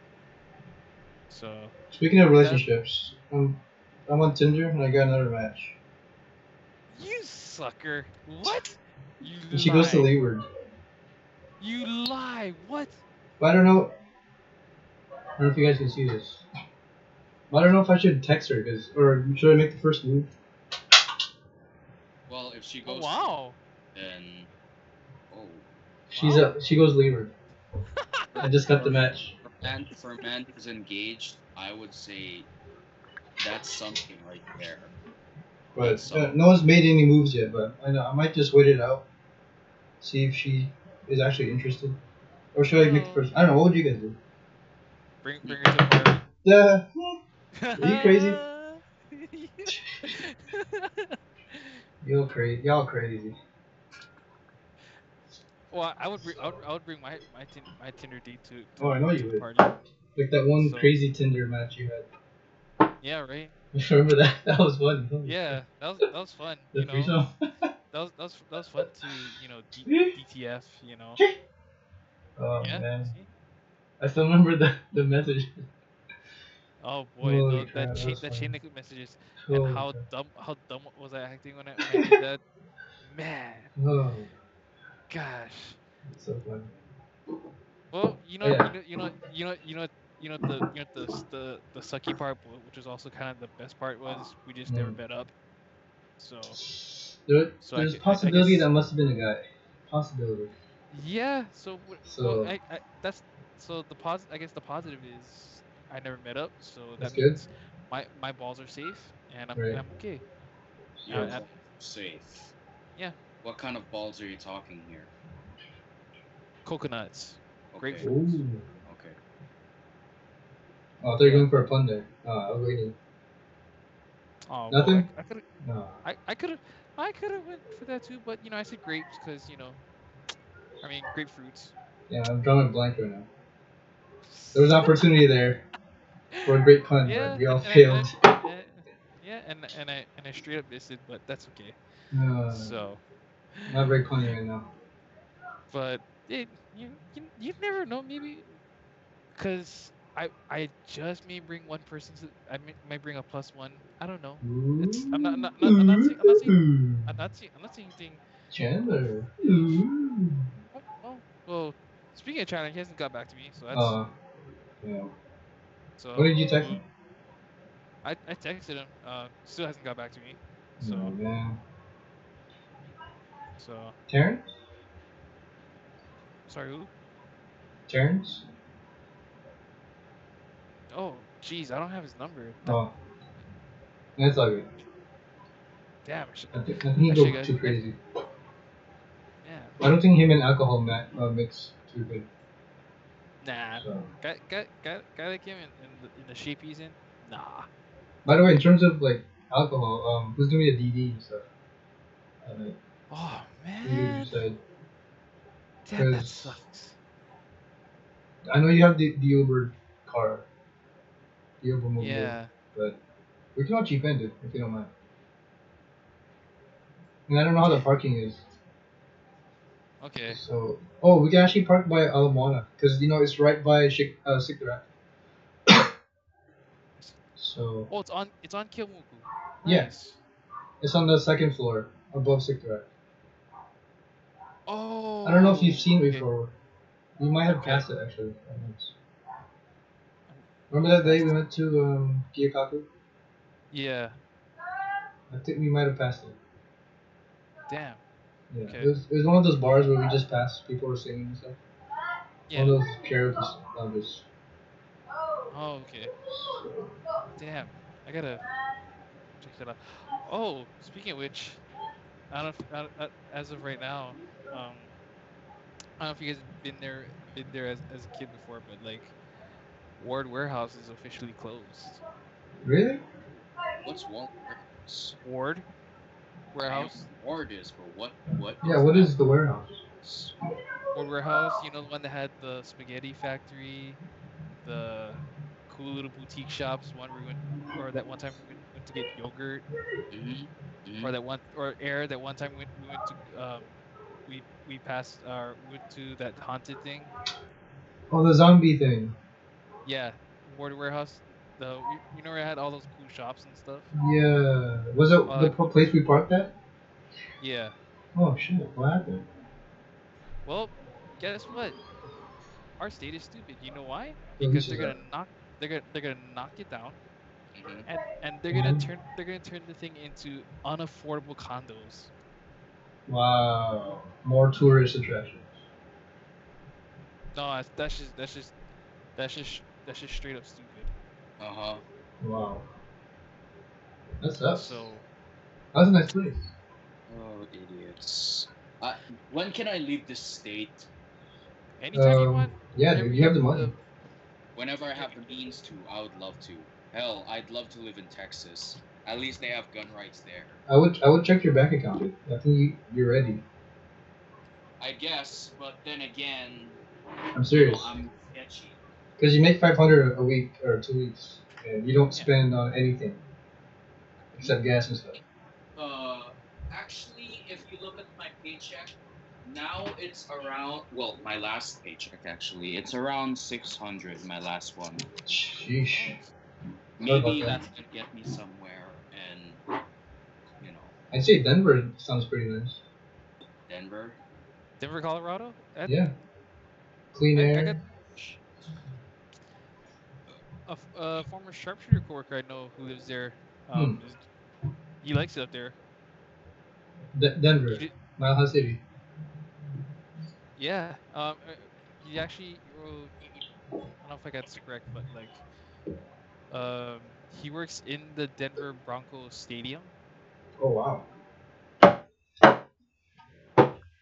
So Speaking of that relationships, I'm on Tinder and I got another match. you sucker. What? You And she goes to lie. Leeward. You lie. What? But I don't know. I don't know if you guys can see this. But I don't know if I should text her or should I make the first move? Well, if she Oh goes to, wow. then oh, Wow. She goes Leeward. I just got for the match. for a man who's engaged, I would say that's something right there. But That's some. no one's made any moves yet. But I know I might just wait it out, see if she is actually interested, or should I make the Oh. first? I don't know. What would you guys do? Bring her to the party. Yeah. Are you crazy? Y'all crazy. Well, I would bring my Tinder date Oh, I know to you the would. party. Like that one So crazy Tinder match you had. yeah, right. Remember that? That was funny. Holy crap. Yeah, that was fun. The threesome. That was fun to DTF. Oh Yeah. man, See. I still remember the message. Oh boy, Holy crap, that was that funny. chain link messages, and Holy crap. how dumb was I acting when I did that? Man, Oh, gosh. it's so funny. Well, Oh, yeah. the sucky part, which was also kind of the best part, was we just never Mm. met up. So There's I possibility guess that must have been a guy. Possibility. yeah. Well, So I that's so I guess the positive is I never met up, so that's that good, means my balls are safe and right? I'm okay. Your I, balls are safe. yeah, What kind of balls are you talking here? coconuts, Okay. grapefruits. Ooh. Okay. Oh, I thought you were Yeah. going for a pun there. I was waiting. Oh well, Nothing. I could No. I could have went for that too, but I said grapes because I mean grapefruits. Yeah, I'm drawing a blank right now. There was an opportunity there for a great pun, but Yeah, we all failed. yeah, and I straight up missed it, but that's okay. No, So, not very punny right now. but you never know, maybe because I just may bring one person to might bring a plus one. I don't know. It's Ooh. I'm not saying anything. Chandler. Ooh. Well, speaking of China, he hasn't got back to me, so that's Uh, yeah. What so. did you text him? I texted him. Still hasn't got back to me. No, So man. so Terrence? sorry, who? Terrence? Oh, jeez, I don't have his number. Oh, that's all good. Damn, I think he I go should too crazy. yeah. I don't think him and alcohol mix too good. Nah, So, guy like him in the shape he's in. Nah. by the way, in terms of like alcohol, who's gonna be the DD and stuff? Oh Who you man, said? Damn, that Because sucks. I know you have the Uber car, the Uber mobile, Yeah. but we can all cheap end it if you don't mind. And I don't know how the Damn. parking is. Okay. So, oh, we can actually park by Alamoana because it's right by Sikra. So, Oh, it's on Kyomuku. yeah, Nice. it's on the second floor above Sikra. I don't know if you've Oh, seen it okay. before. We might have Okay. passed it actually. Um, Remember that day we Past. went to Kiyakaku? Yeah. I think we might have passed it. Damn. Yeah, it Okay. was one of those bars where we just passed. People were singing and stuff. One Yeah. of those karaoke lounges. Oh, okay. Damn. I gotta check that out. Oh, speaking of which, I don't know if, as of right now, I don't know if you guys been there as a kid before, but like Ward Warehouse is officially closed. Really? What's warehouse? Ward I know Warehouse, Ward is, but what Yeah. is What that? is the warehouse? Ward Warehouse. You know the one that had the spaghetti factory, the cool little boutique shops. One where we went, or that one time we went to get yogurt, Mm-hmm. Mm-hmm. or that one, or air. That one time we went to we passed our we went to that haunted thing. Oh, the zombie thing. Yeah, Ward Warehouse. You know where I had all those cool shops and stuff. Yeah. Was it All the that cool. place we parked at? Yeah. Oh shit! What happened? Well, guess what? Our state is stupid. You know why? What Because lease they're is gonna that? knock it down, Mm-hmm. and they're gonna Mhm. turn the thing into unaffordable condos. Wow. More tourist attractions. No, that's just straight up stupid. Uh-huh. Wow. That sucks. So That's a nice place. Oh, idiots. Uh, when can I leave this state? anytime you want, Yeah, whenever dude, you you have have the money. the Whenever I yeah, have the means to, I would love to. Hell, I'd love to live in Texas. At least they have gun rights there. I would check your bank account, dude. I think you're ready. I guess, but then again, I'm serious. I'm sketchy. Because you make 500 a week or 2 weeks, and you don't yeah. spend on anything except gas and stuff. Uh, Actually, if you look at my paycheck, now it's around, well, my last paycheck actually, it's around 600, my last one. Sheesh. Oh, Sorry about Maybe that. that's gonna get me somewhere in, you know, I'd say Denver sounds pretty nice. Denver. Denver, Colorado. Yeah, clean I got air. a former sharpshooter coworker I know who lives there. Hmm. He likes it up there. He Denver, did, Mile High City. yeah. He actually. I don't know if I got this correct, but like, he works in the Denver Broncos stadium. Oh wow,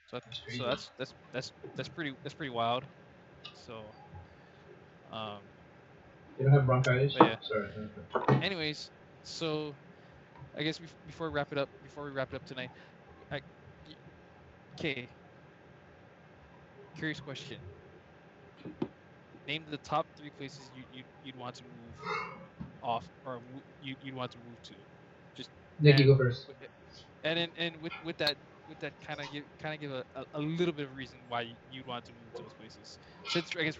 So that's so crazy. that's pretty wild. So um, You don't have bronchitis? but yeah. Sorry. Anyways, so I guess before we wrap it up tonight, I, y- okay. Curious question. Name the top three places you'd want to move off, or you'd want to move to. Just Nick, you and go first. and with that kind of give a little bit of reason why you'd want to move to those places. Since I guess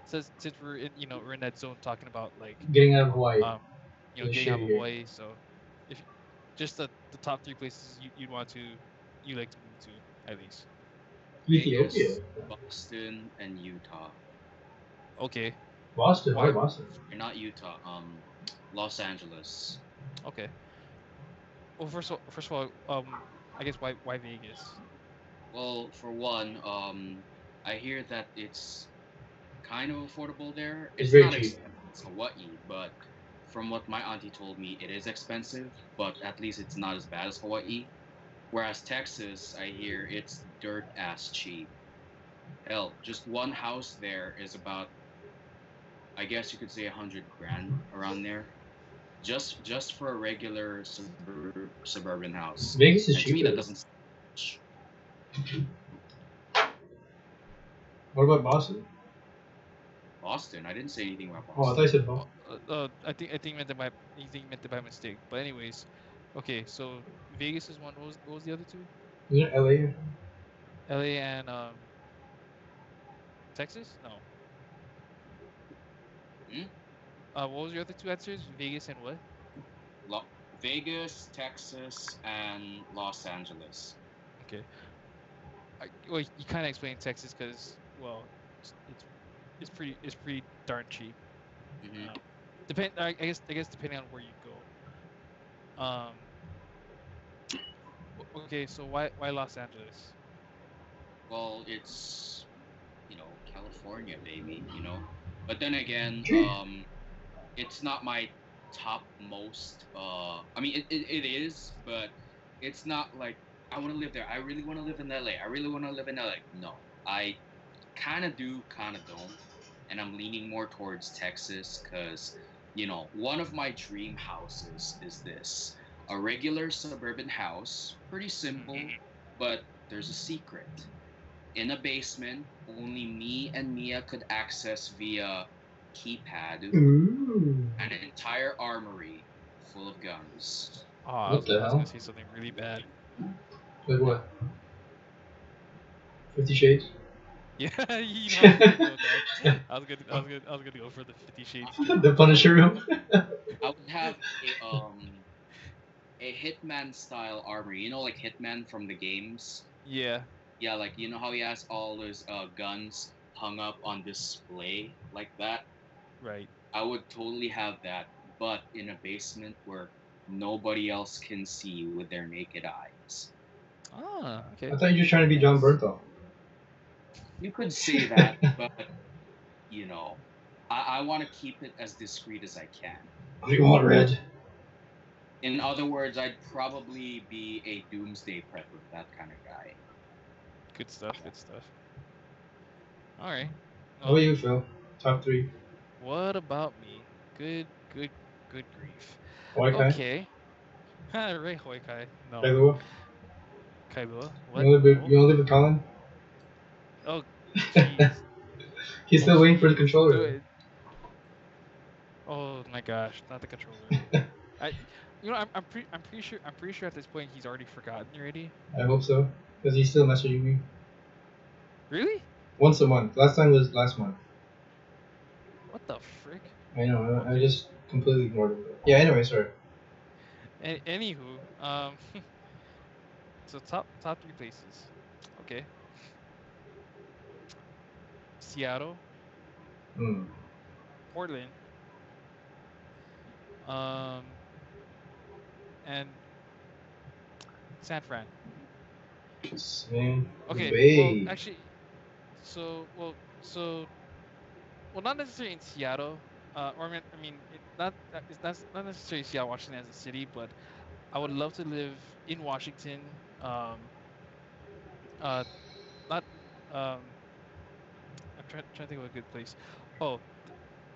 since we're in that zone talking about like Getting out of Hawaii. um It's getting out of shitty here. Hawaii. So if just the top three places you like to move to at least. Ethiopia. Vegas, Boston, and Utah. Okay. Boston. Why Why? Boston? Or not Utah, Los Angeles. Okay. Well, first of all, I guess why Vegas? Well, for one, I hear that it's kind of affordable there. It's It's very not cheap. expensive as Hawaii, but from what my auntie told me, it is expensive, but at least it's not as bad as Hawaii. Whereas Texas, I hear it's dirt ass cheap. Hell, just one house there is about, I guess you could say, 100 grand around there, just for a regular suburban house. Vegas is And to me, that cheaper. doesn't. Much. What about Boston? Boston. I didn't say anything about Oh, I thought you Boston. said Boston. I think meant by you think meant by mistake. But anyways, okay. So Vegas is one. What was the other two? Isn't it LA? LA and Texas? No. Hmm? What was your other two answers? Vegas and what? Lo- Vegas, Texas, and Los Angeles. Okay. Well, you kind of explained Texas because well, it's it's pretty darn cheap. Hmm. I guess depending on where you go. Um. Okay. So why Los Angeles? Well, it's California, baby. But then again, Gee. it's not my top most. I mean, it is, but it's not like I want to live there. I really want to live in LA. I really want to live in LA. No, I kind of do, kind of don't, and I'm leaning more towards Texas because one of my dream houses is this: a regular suburban house, pretty Hmm. simple, but there's a secret in a basement only me and Mia could access via keypad, Ooh. an entire armory full of guns. Oh, What the I was gonna hell? say something really bad. Like what? 50 Shades? Yeah, you know, I was gonna go with that. I was gonna go for the 50 Shades thing. The Punisher room? I would have a Hitman style armory, like Hitman from the games. Yeah, Yeah, like how he has all those guns hung up on display like that. right. I would totally have that, but in a basement where nobody else can see with their naked eyes. Ah, I okay. thought you were just trying to be John Nice. Bernthal. You could say that, but you know, I want to keep it as discreet as I can. What do you want, Red? In other words, I'd probably be a doomsday prepper, that kind of guy. Good stuff. Good stuff. All right. How about Well, you, Phil? Top three. what about me? Good grief. White Kai? Okay. Right, Hoikai. No. Kailua? Kailua. You What? wanna live with, No. you wanna live with Colin? Oh, jeez. He's Oh, still waiting for the jeez. Do controller. it. Oh my gosh, not the controller. I, I'm pretty sure at this point he's already forgotten already. I hope so. Because he's still messaging me. Really? Once a month. Last time was last month. What the frick? I know, I Okay. just completely ignored him. Yeah, anyway, sorry. Anywho, so top three places. Okay. Seattle, Hmm. Portland, um, and San Fran. Same Okay. Well, way. actually, so not necessarily in Seattle. Or it's not necessarily Seattle, Washington as a city, but I would love to live in Washington. Uh, not I'm trying to think of a good place. Oh,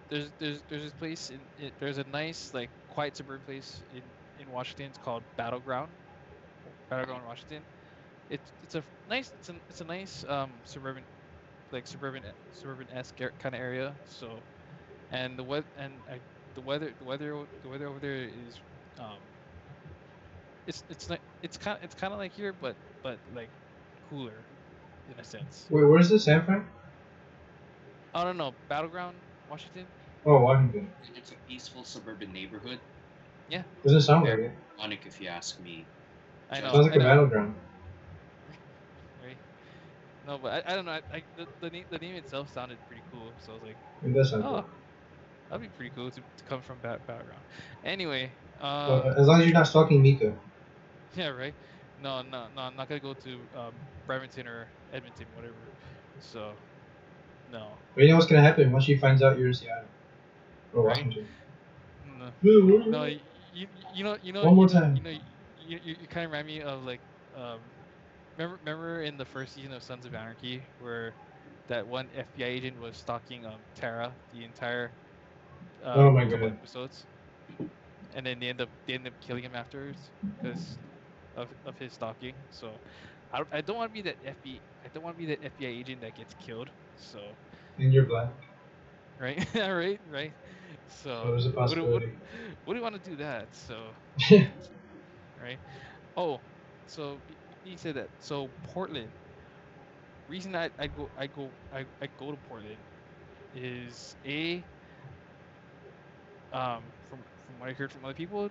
there's this place there's a nice like quiet suburban place in Washington. It's called Battleground, Washington. It's a nice it's a nice suburban like suburban esque kind of area. So and the weather and the weather over there is um it's kind of like here but like cooler in a sense. Wait, where's this, San Fran? I don't know, Battleground, Washington. Oh, Washington. It's a peaceful suburban neighborhood. Yeah, Doesn't sound like it. Ironic, if you ask me. I know, Sounds like I a know, battleground. right? No, but I don't know. The name itself sounded pretty cool, so I was like, It does sound cool. oh, that'd be pretty cool to come from Battleground. Anyway, Well, as long as you're not stalking Mika. yeah, right. No, I'm not gonna go to Bremerton or Edmonton, whatever. So no, But you know what's gonna happen once she finds out you're in Seattle or right? Washington? No, no, One more time. you kind of remind me of like um remember in the first season of Sons of Anarchy where that one FBI agent was stalking Tara the entire Oh my couple god. episodes, and then they end up killing him afterwards because of his stalking. So I don't want to be that FBI. I don't want to be that FBI agent that gets killed. So And you're black, right, right. so So there's a possibility. what do you want to do that? So right. Oh, so being said that, so Portland. Reason I go to Portland is from what I heard from other people,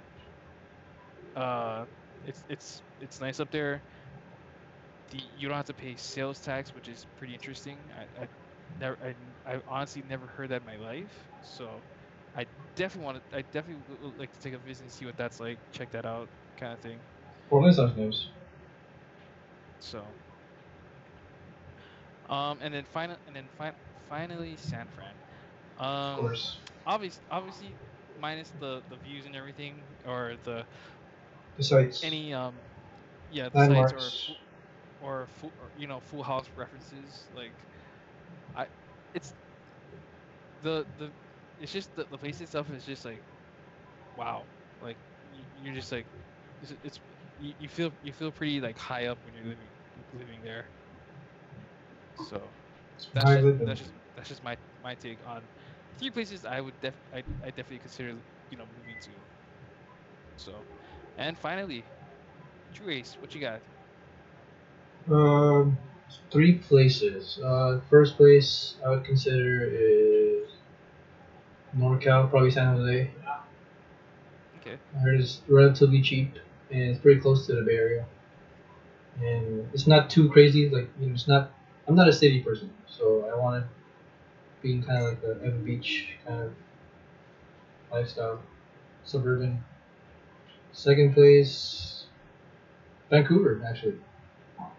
uh it's nice up there. You don't have to pay sales tax, which is pretty interesting. Never I honestly never heard that in my life. So I definitely would like to take a visit and see what that's like, check that out, kind of thing. Portland sounds nice, So and then finally San Fran. of Um, course. obviously minus the views and everything, or the Besides any yeah, the sites or landmarks, or Full House references. Like I it's the it's just the place itself is just like wow. Like you're just like it's you feel pretty like high up when you're living there. So high living. that's just my take on three places I definitely consider moving to. So, and finally, True Ace, what you got? Um, three places. First place I would consider is NorCal, probably San Jose. Okay. I heard it's relatively cheap and it's pretty close to the Bay Area, and it's not too crazy. Like it's not. I'm not a city person, so I wanted being kind of like a beach kind of lifestyle, suburban. Second place, Vancouver. Actually,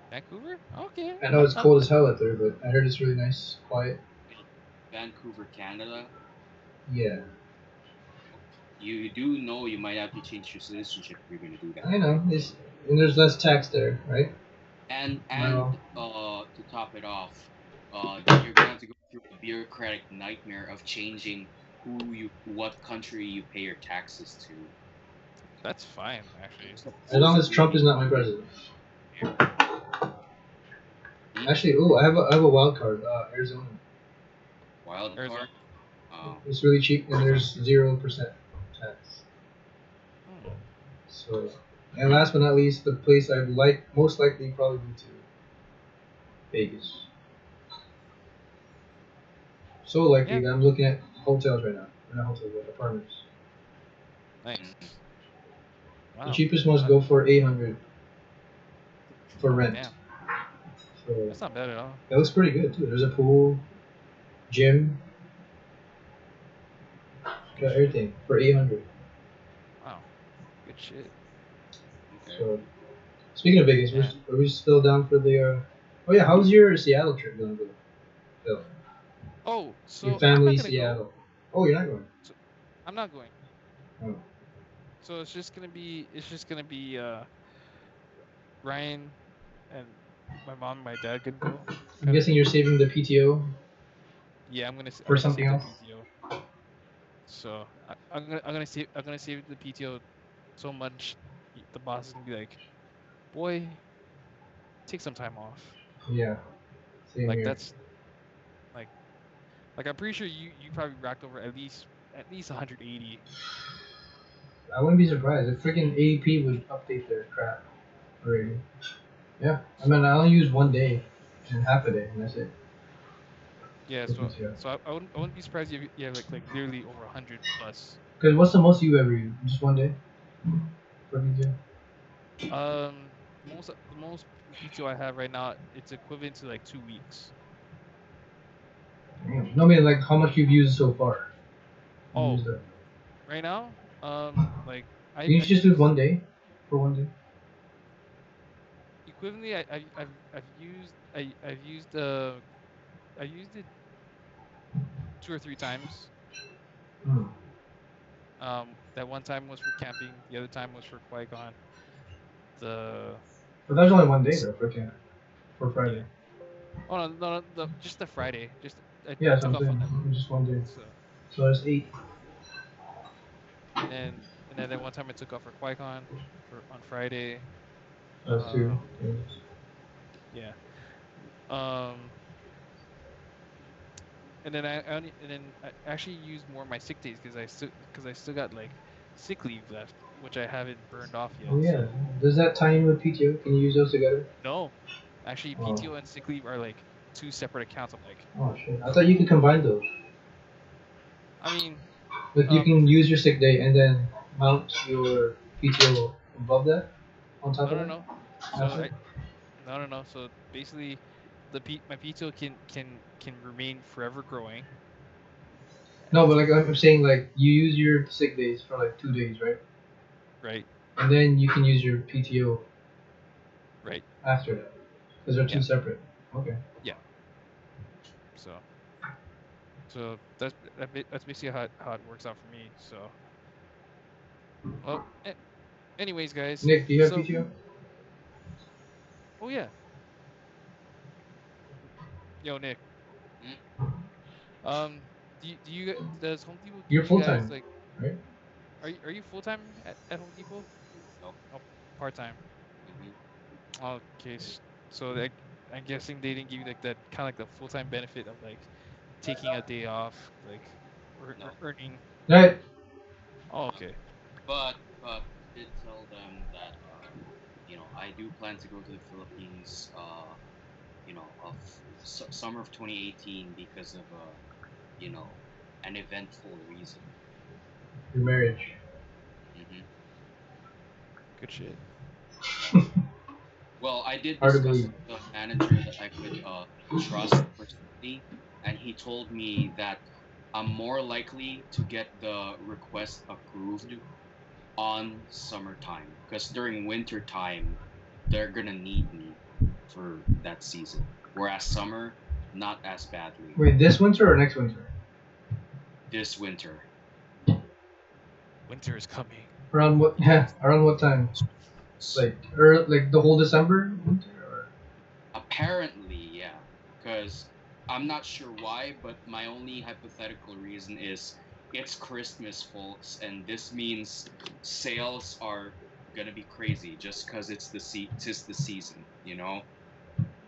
Vancouver? Okay. I know it's cold as hell out there, but I heard it's really nice, quiet. Vancouver, Canada. Yeah, You do know you might have to change your citizenship if you're gonna do that. I know. And there's less tax there, right? Am I wrong? And to top it off, you're gonna have to go through a bureaucratic nightmare of changing what country you pay your taxes to. That's fine, actually. As long as Supposedly, Trump is not my president. hmm? Actually, oh, I have a wild card. Arizona. Wild Arizona. card. Oh, It's really cheap, and Arizona. there's 0% tax. Hmm. So, and last but not least, the place I'd most likely probably be to Vegas. So likely Yeah. that I'm looking at hotels right now. Or not hotels, but apartments. mm, Nice. The Wow. cheapest ones That, go for 800 for oh rent. damn. So That's not bad at all. that looks pretty good too. There's a pool, gym, Oh got shit. everything for 800. Wow. Good shit. okay. So speaking of Vegas, Yeah. are we still down for the? Oh yeah, how's your Seattle trip going, Phil? Oh, Your so I'm not family gonna go. Seattle. Oh, you're not going. So I'm not going. Oh, So it's just gonna be Ryan and my mom and my dad can go, I'm kind of guessing thing. you're saving the PTO Yeah, I'm for gonna something save the else. PTO. So I'm gonna save the PTO so much. The boss is gonna be like, boy, take some time off. Yeah, same Like here. that's like I'm pretty sure you probably racked over at least 180. I wouldn't be surprised if freaking AEP would update their crap already. Yeah, I mean So I only use one day and half a day, and that's it yeah, for PTO. I wouldn't be surprised if you have like literally over 100 plus. Because what's the most you ever use? Just one day for PTO? The most PTO I have right now, it's equivalent to like 2 weeks. Damn. No, I mean like how much you've used so far. You Oh, used that. right now, like Can you I've just do used one day for one day? equivalently. I've used it 2 or 3 times. Hmm. That one time was for camping. The other time was for Qui-Gon. The But that's only one day s- though for Friday. yeah. Oh no, just the Friday. Just Yeah, I that's what took I'm off saying. Just one day. so So that's 8. and then that one time I took off for Qui-Gon for on Friday. So that's 2. Um, Days. Yeah. Um, and then I actually use more of my sick days because I still got like sick leave left, which I haven't burned off Oh yet. yeah. So Does that tie in with PTO? Can you use those together? no, actually Oh. PTO and sick leave are like two separate accounts. I'm like, Oh shit. I thought no. you could combine those. I mean, Like you can for use your sick day and then mount your PTO above that, on top no of no that, no. So after. no. So basically, my PTO can remain forever growing. No, but like I'm saying, like you use your sick days for like 2 days, right? Right, And then you can use your PTO right. after that, because they're two Yeah, separate. Okay. yeah. So that's basically how it works out for me. So well, anyways, guys. Nick, do you have So PTO? oh yeah, yo Nick. Mm, Does Home Depot give You're you full guys time, like right? are you full time at Home Depot? no. Oh, part time. Hmm. Okay, so like I'm guessing they didn't give you like that kind of like the full time benefit of like taking a day off, like No. earning. Right. Oh, No. okay. But I did tell them that I do plan to go to the Philippines of summer of 2018 because of you know an eventful reason. Your marriage. Hmm. Good shit. Yeah. Well, I did Hard to discuss believe. with the manager that I could trust personally, and he told me that I'm more likely to get the request approved on summertime because during winter time they're gonna need me for that season, whereas summer not as badly. Wait, this winter or next winter? This winter. Winter is coming. Around what? Yeah, around what time? Like, like the whole December winter, or? Apparently, yeah. Because I'm not sure why, but my only hypothetical reason is it's Christmas, folks, and this means sales are gonna be crazy just because tis the season.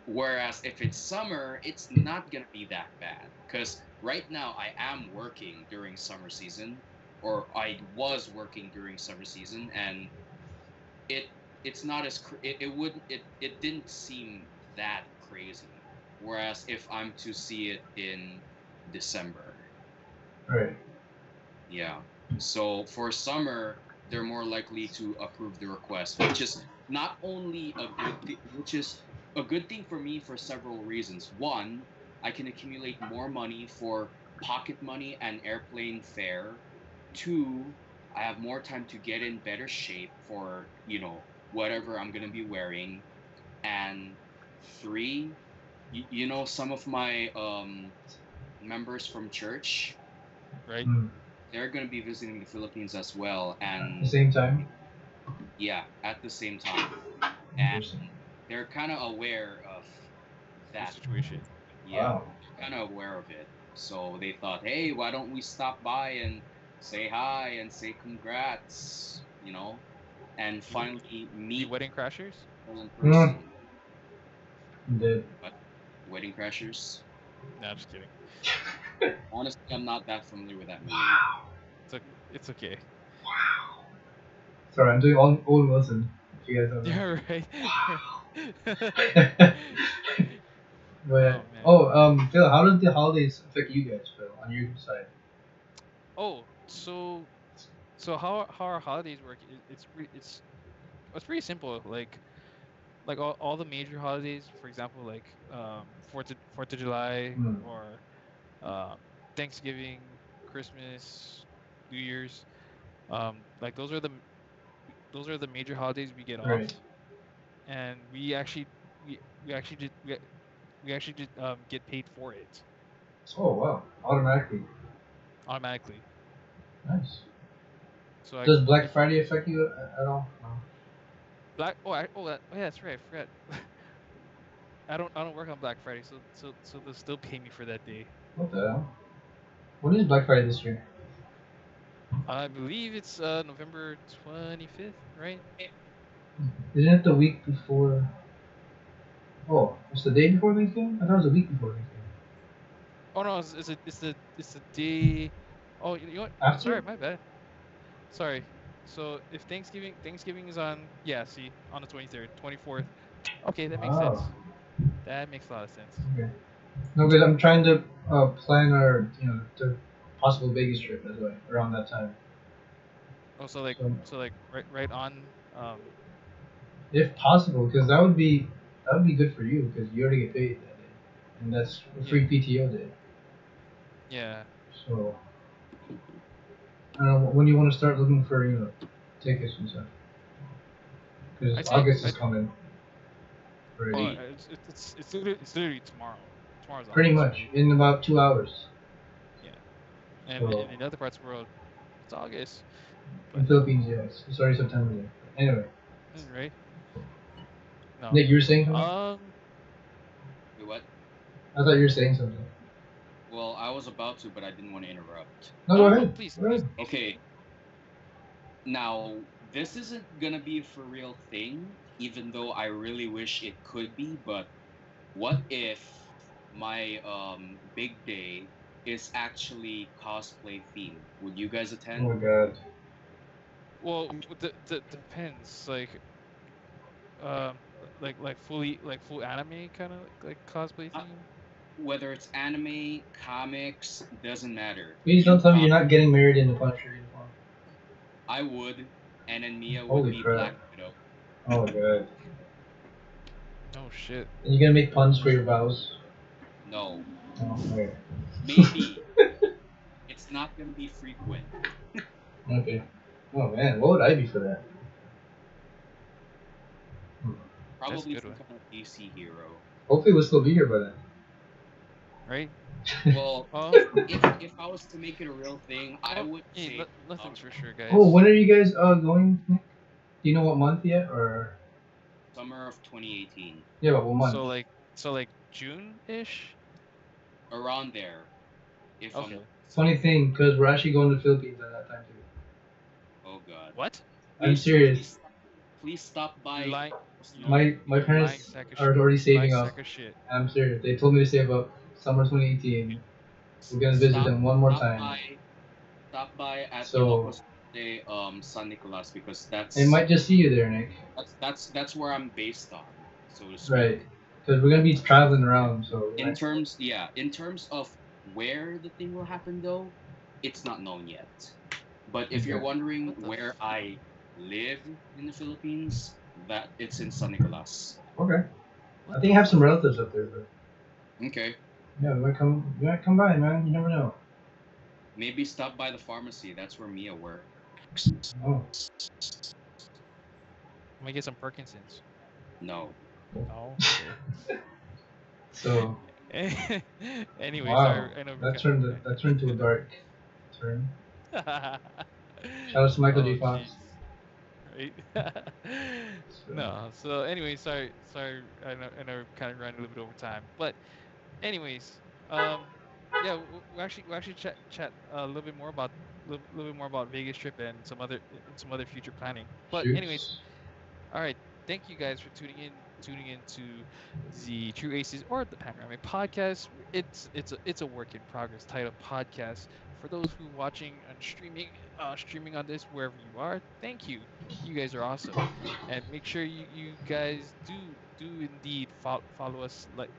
Whereas if it's summer, it's not gonna be that bad. Because right now I am working during summer season, or I was working during summer season, and it it's not as it wouldn't it didn't seem that crazy, whereas if I'm to see it in December. Right. Yeah. So for summer they're more likely to approve the request, which is not only a which is a good thing for me for several reasons. One, I can accumulate more money for pocket money and airplane fare. Two, I have more time to get in better shape for whatever I'm going to be wearing. And three, some of my members from church, Right? Hmm. they're going to be visiting the Philippines as well. At the And same time. yeah, at the same time. And Interesting. they're kind of aware of Your that. situation. Yeah, Wow. kind of aware of it. So they thought, hey, why don't we stop by and say hi and say congrats, and You finally you meet wedding crashers? people in Hmm. person. Dead. But wedding crashers? No, just kidding. Honestly, I'm not that familiar with that movie. Wow. It's okay. Wow. Sorry, I'm doing Owen Wilson. If you guys don't know. Yeah, right. But Oh man. Phil, how does the holidays affect you guys, Phil, on your side? Oh, so how our holidays work? It's pretty simple. Like all the major holidays, for example, like Fourth of July Hmm. or um, Thanksgiving, Christmas, New Year's. Like those are the major holidays we get Right. off, and we actually did we actually did get paid for it Oh wow. Automatically. automatically. Nice. So like Does Black if Friday affect you at all? No. Black oh yeah, that's right, I forgot. I don't work on Black Friday, so they'll still pay me for that day. What the hell? When is Black Friday this year? I believe it's November 25th, right? Isn't it the week before? Oh, it's the day before Thanksgiving? I thought it was a week before Thanksgiving. Oh no, it's the day. Oh, you know what? After? Sorry, my bad. Sorry. So if Thanksgiving is on, yeah, see, on the 23rd, 24th. Okay, that makes Oh, sense. That makes a lot of sense. okay. No, because I'm trying to plan our, the possible Vegas trip as well around that time. Oh, so like So, so like right on if possible, because that would be good for you because you already get paid that day, and that's a yeah, free PTO day. yeah. So I don't know when you want to start looking for tickets and stuff because I'd say August is I'd coming oh already. it's literally tomorrow. Tomorrow's Pretty August, much right? in about 2 hours. Yeah. And So in other parts of the world, it's August. in But Philippines, yes, it's already September. There. Anyway, right? No. Nick, you were saying something. Wait, what? I thought you were saying something. Well, I was about to, but I didn't want to interrupt. No, No, go no, no, ahead. please, Go please, ahead. please. Okay, now this isn't gonna be a for real thing, even though I really wish it could be. But what if my big day is actually cosplay themed? Would you guys Oh my attend? God. Well, the depends. Like fully like full anime kind of like cosplay Uh, theme. whether it's anime, comics, doesn't matter. Please don't You tell me cos you're not getting married in the Punisher uniform. I would, and then Mia would Holy be crap. Black Widow. Oh my God. Oh shit. And you're gonna make puns for your vows. No, Oh, okay. maybe it's not gonna be frequent. Okay. Oh man, what would I be for that? Hmm. That's a Probably good some one, kind of DC hero. Hopefully we'll still be here by right? then. Well, Well, if I was to make it a real thing, I well, would yeah, say nothing's for sure, Oh, guys. when are you guys going, Nick? Do you know what month yet, or summer of 2018, yeah, but what month? So like June-ish. around there. If I'm not Okay. Funny mistaken. thing, because we're actually going to the Philippines at that time too. Oh God. What? I'm Please, serious. please stop You by. lying? Let us You know. My you lying parents sack of are already you lying saving up. sack of shit. I'm serious. They told me to save up summer 2018. We're gonna visit Stop them one more stop time. by stop by at So Ilocos Norte, San Nicolas, because I might just see you there, Nick. that's where I'm based on, so to speak. Right. Because we're gonna What be the fuck? traveling around, so we In might. terms, yeah, in terms of where the thing will happen though, it's not known yet. But if you're Okay. wondering What the where fuck? I live in the Philippines, that it's in San Nicolas. Okay. I What think the I have some fuck? relatives up there, but Okay. yeah, we might come. We might come by, man. You never know. Maybe stop by the pharmacy. That's where Mia works. Oh. Let me get some Parkinson's. No. No. Okay. So Anyways, wow, I know we're that kind. turned to a dark turn. Shout out to Michael Oh J. Fox. jeez. Right. So, No. So anyway, sorry. I know we're kind of running a little bit over time, but anyways, yeah, we actually chat a little bit more about little bit more about Vegas trip and some other future planning. But anyways, shoots. all right. Thank you guys for tuning into the True Aces or the Panoramic Podcast. It's a work in progress title podcast. For those who watching and streaming on this wherever you are, thank you. You guys are awesome, and make sure you guys do indeed follow us, like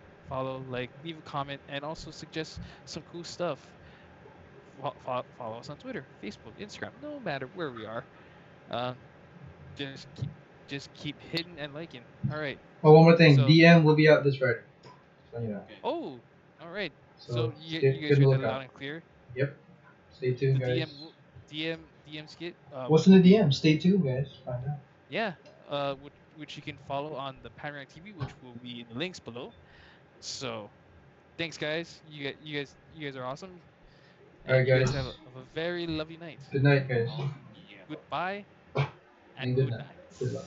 leave a comment and also suggest some cool stuff. Follow us on Twitter, Facebook, Instagram, no matter where we are. Um, just keep hitting and liking. All right. Oh, one more thing. So, DM will be out this Friday. So you know. Okay. oh, all right. So So you get guys on the heard that lookout. loud and clear. Yep. Stay The tuned, guys. DM skit. What's in Will the be, DM? Stay tuned, guys. Find out. yeah. Which you can follow on the Panoramic TV, which will be in the links below. So thanks, guys. You guys are awesome, All right, and you guys guys. have a very lovely night. Good night, guys. Yeah. Goodbye And and good good night. night. Good luck.